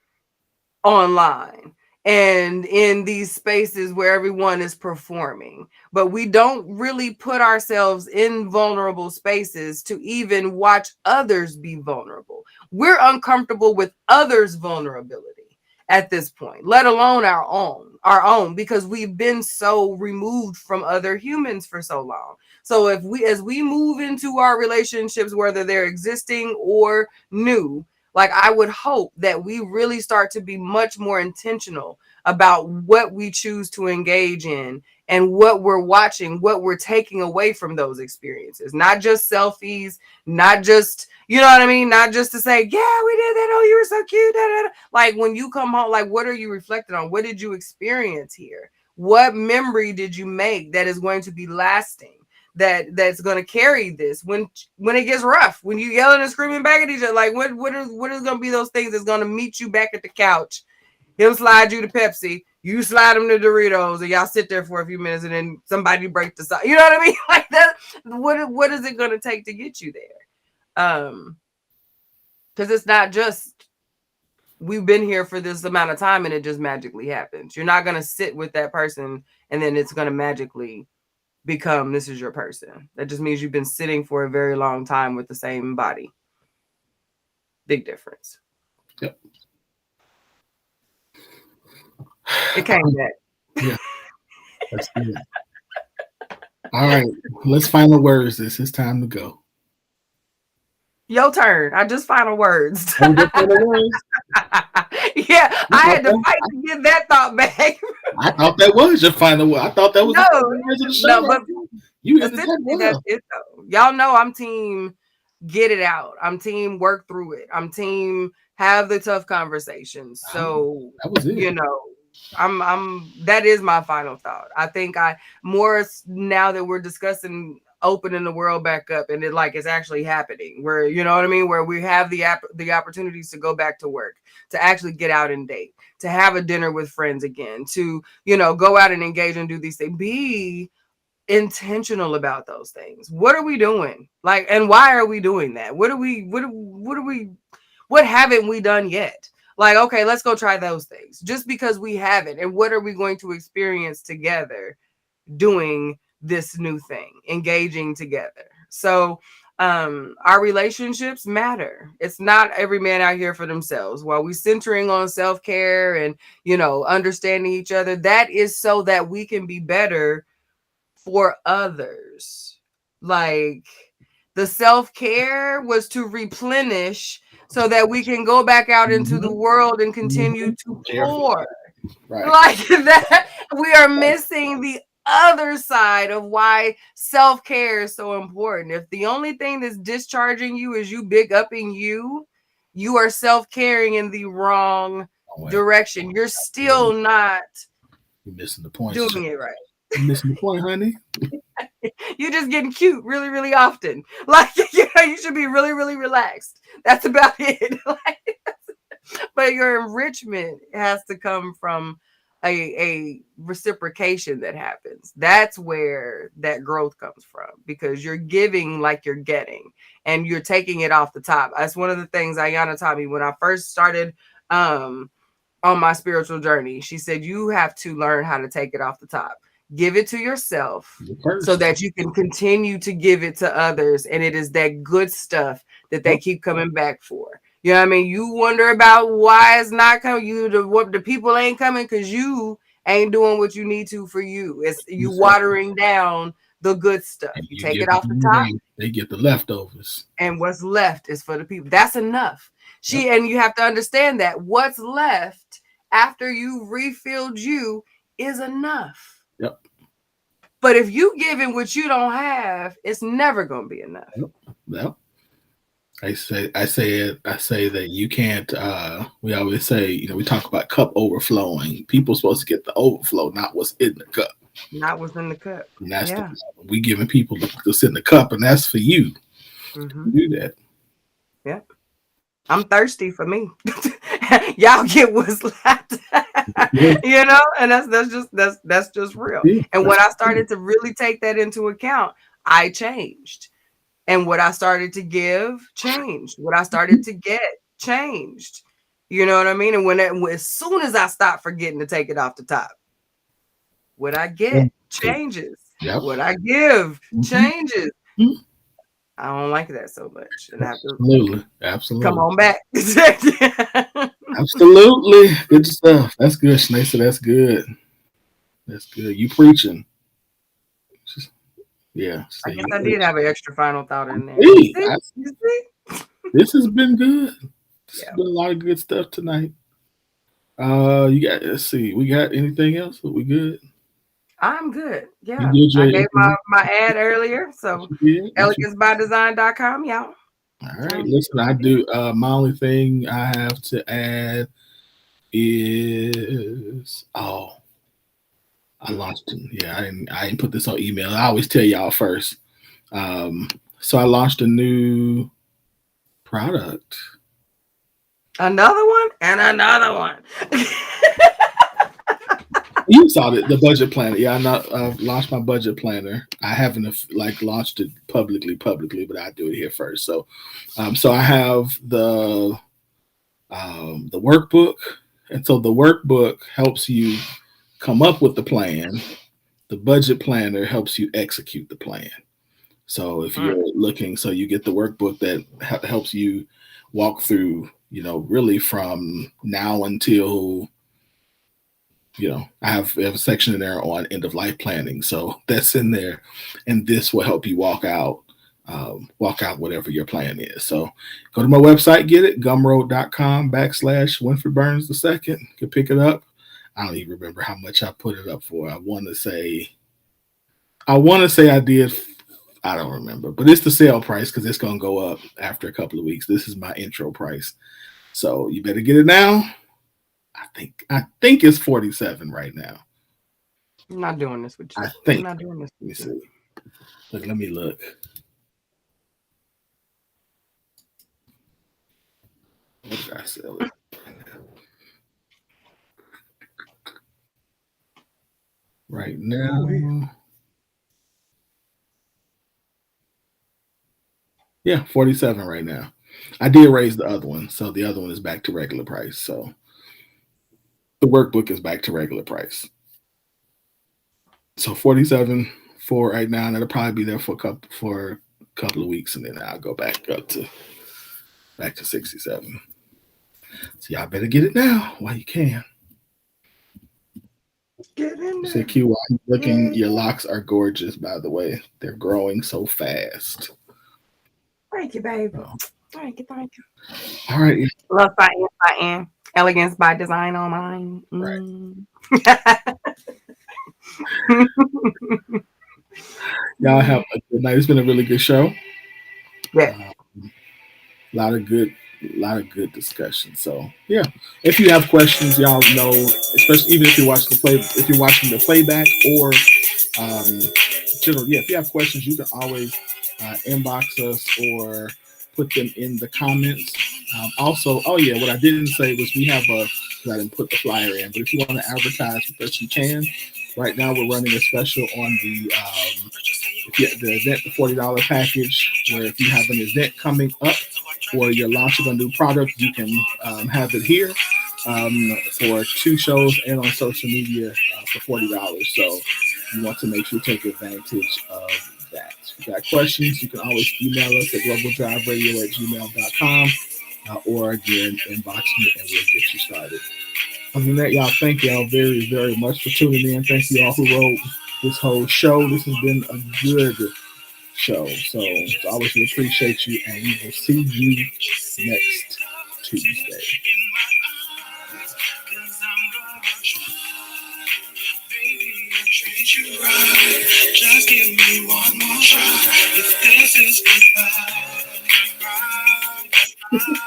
online and in these spaces where everyone is performing, but we don't really put ourselves in vulnerable spaces to even watch others be vulnerable. We're uncomfortable with others' vulnerability at this point, let alone our own, because we've been so removed from other humans for so long. So as we move into our relationships, whether they're existing or new, like, I would hope that we really start to be much more intentional about what we choose to engage in and what we're watching, what we're taking away from those experiences. Not just selfies, not just, you know what I mean? Not just to say, yeah, we did that. Oh, you were so cute. Da, da, da. Like, when you come home, like, what are you reflecting on? What did you experience here? What memory did you make that is going to be lasting? That's going to carry this when it gets rough, when you yelling and screaming back at each other, like, what is going to be those things that's going to meet you back at the couch? He'll slide you to Pepsi, you slide him to Doritos, and y'all sit there for a few minutes, and then somebody break the side. You know what I mean? Like, that. What is it going to take to get you there? Because it's not just we've been here for this amount of time and it just magically happens. You're not going to sit with that person and then it's going to magically become this is your person. That just means you've been sitting for a very long time with the same body. Big difference. Yep. It came back. Yeah. That's good. All right. Let's final words. This is time to go. Your turn. I just final words. Yeah, I had to fight to get that thought back. I thought that was your final word. I thought that was No, the final words of the show. no, but You ended that essentially that's well. it though. Y'all know I'm team get it out. I'm team work through it. I'm team have the tough conversations. So That was it. you know, I'm that is my final thought. I think now that we're discussing opening the world back up and it's actually happening where you know what I mean, where we have the opportunities to go back to work, to actually get out and date, to have a dinner with friends again, to go out and engage and do these things, be intentional about those things. What are we doing? And why are we doing that? What haven't we done yet? Okay, let's go try those things just because we haven't. And what are we going to experience together doing this new thing, engaging together? So our relationships matter. It's not every man out here for themselves. While we centering on self-care and understanding each other, that is so that we can be better for others. The self-care was to replenish so that we can go back out into the world and continue to pour. Right. That we are missing the other side of why self-care is so important. If the only thing that's discharging you is you big upping you are self-caring in the wrong direction. You're still not missing the point. Doing it right. You're missing the point, honey. You're just getting cute really, really often. You should be really, really relaxed. That's about it. But your enrichment has to come from a reciprocation that happens. That's where that growth comes from, because you're giving like you're getting, and you're taking it off the top. That's one of the things Ayana taught me when I first started on my spiritual journey. She said, you have to learn how to take it off the top. Give it to yourself so that you can continue to give it to others. And it is that good stuff that they keep coming back for. You know what I mean? You wonder about why it's not coming. The people ain't coming because you ain't doing what you need to for you. It's you watering down the good stuff. You take it off the top. They get the leftovers. And what's left is for the people. That's enough. And you have to understand that what's left after you refilled you is enough. Yep. But if you giving what you don't have, it's never going to be enough. Yep. I say that you can't. We always say, we talk about cup overflowing. People are supposed to get the overflow, not what's in the cup. Not what's in the cup. And that's we giving people to sit in the cup, and that's for you. Mm-hmm. Do that. Yep. I'm thirsty for me. Y'all get what's left. And that's just real. Yeah, and when I started to really take that into account, I changed. And what I started to give changed. What I started to get changed. You know what I mean? And as soon as I stopped forgetting to take it off the top, what I get changes. Yep. What I give changes. Mm-hmm. I don't like that so much. And Absolutely. Come on back. Absolutely. Good stuff. That's good, Shanae. That's good. That's good. You preaching. Yeah. I guess I did have an extra final thought in there. This has been good. This has been a lot of good stuff tonight. Let's see. We got anything else? Are we good? I'm good. Yeah. I gave my ad earlier. So elegancebydesign.com, y'all. All right. Listen, I do my only thing I have to add is I launched it. Yeah, I didn't put this on email. I always tell y'all first. So I launched a new product. Another one and another one. You saw the budget planner. Yeah, I've launched my budget planner. I haven't launched it publicly, but I do it here first. So, so I have the workbook, and so the workbook helps you come up with the plan. The budget planner helps you execute the plan. So if you're looking, so you get the workbook that helps you walk through, really from now until. I have a section in there on end of life planning. So that's in there. And this will help you walk out walk out whatever your plan is. So go to my website, get it, gumroad.com/Winfred Burns II. You can pick it up. I don't even remember how much I put it up for. I want to say I did. I don't remember, but it's the sale price because it's going to go up after a couple of weeks. This is my intro price. So you better get it now. I think it's 47 right now. I'm not doing this with you. I think. I'm not doing this. Let me see. Look, let me look. What did I sell it? Right now. Yeah, 47 right now. I did raise the other one, so the other one is back to regular price. So the workbook is back to regular price. So 47 for right now, and it'll probably be there for a couple of weeks, and then I'll go back to 67. So y'all better get it now while you can. Get in there. Say Q, while you're looking, your locks are gorgeous, by the way. They're growing so fast. Thank you, baby. Thank you. All right. Love satin. Elegance by design on mine. Right. Y'all have a good night. It's been a really good show. Yeah. A lot of good discussion. So yeah, if you have questions, y'all know, especially even if you're watching the playback or if you have questions, you can always inbox us or put them in the comments. Also, what I didn't say was we have I didn't put the flyer in, but if you want to advertise with us, you can. Right now, we're running a special on the event, the $40 package, where if you have an event coming up or you're launching a new product, you can have it here for 2 shows and on social media for $40. So you want to make sure you take advantage of that. If you got questions, you can always email us at globaldriveradio@gmail.com or again, inbox me and we'll get you started. Other than that, y'all, thank y'all very, very much for tuning in. Thank you all who wrote this whole show. This has been a good show. So I always appreciate you, and we will see you next Tuesday. Treat you right. Just give me one more try. If this is goodbye.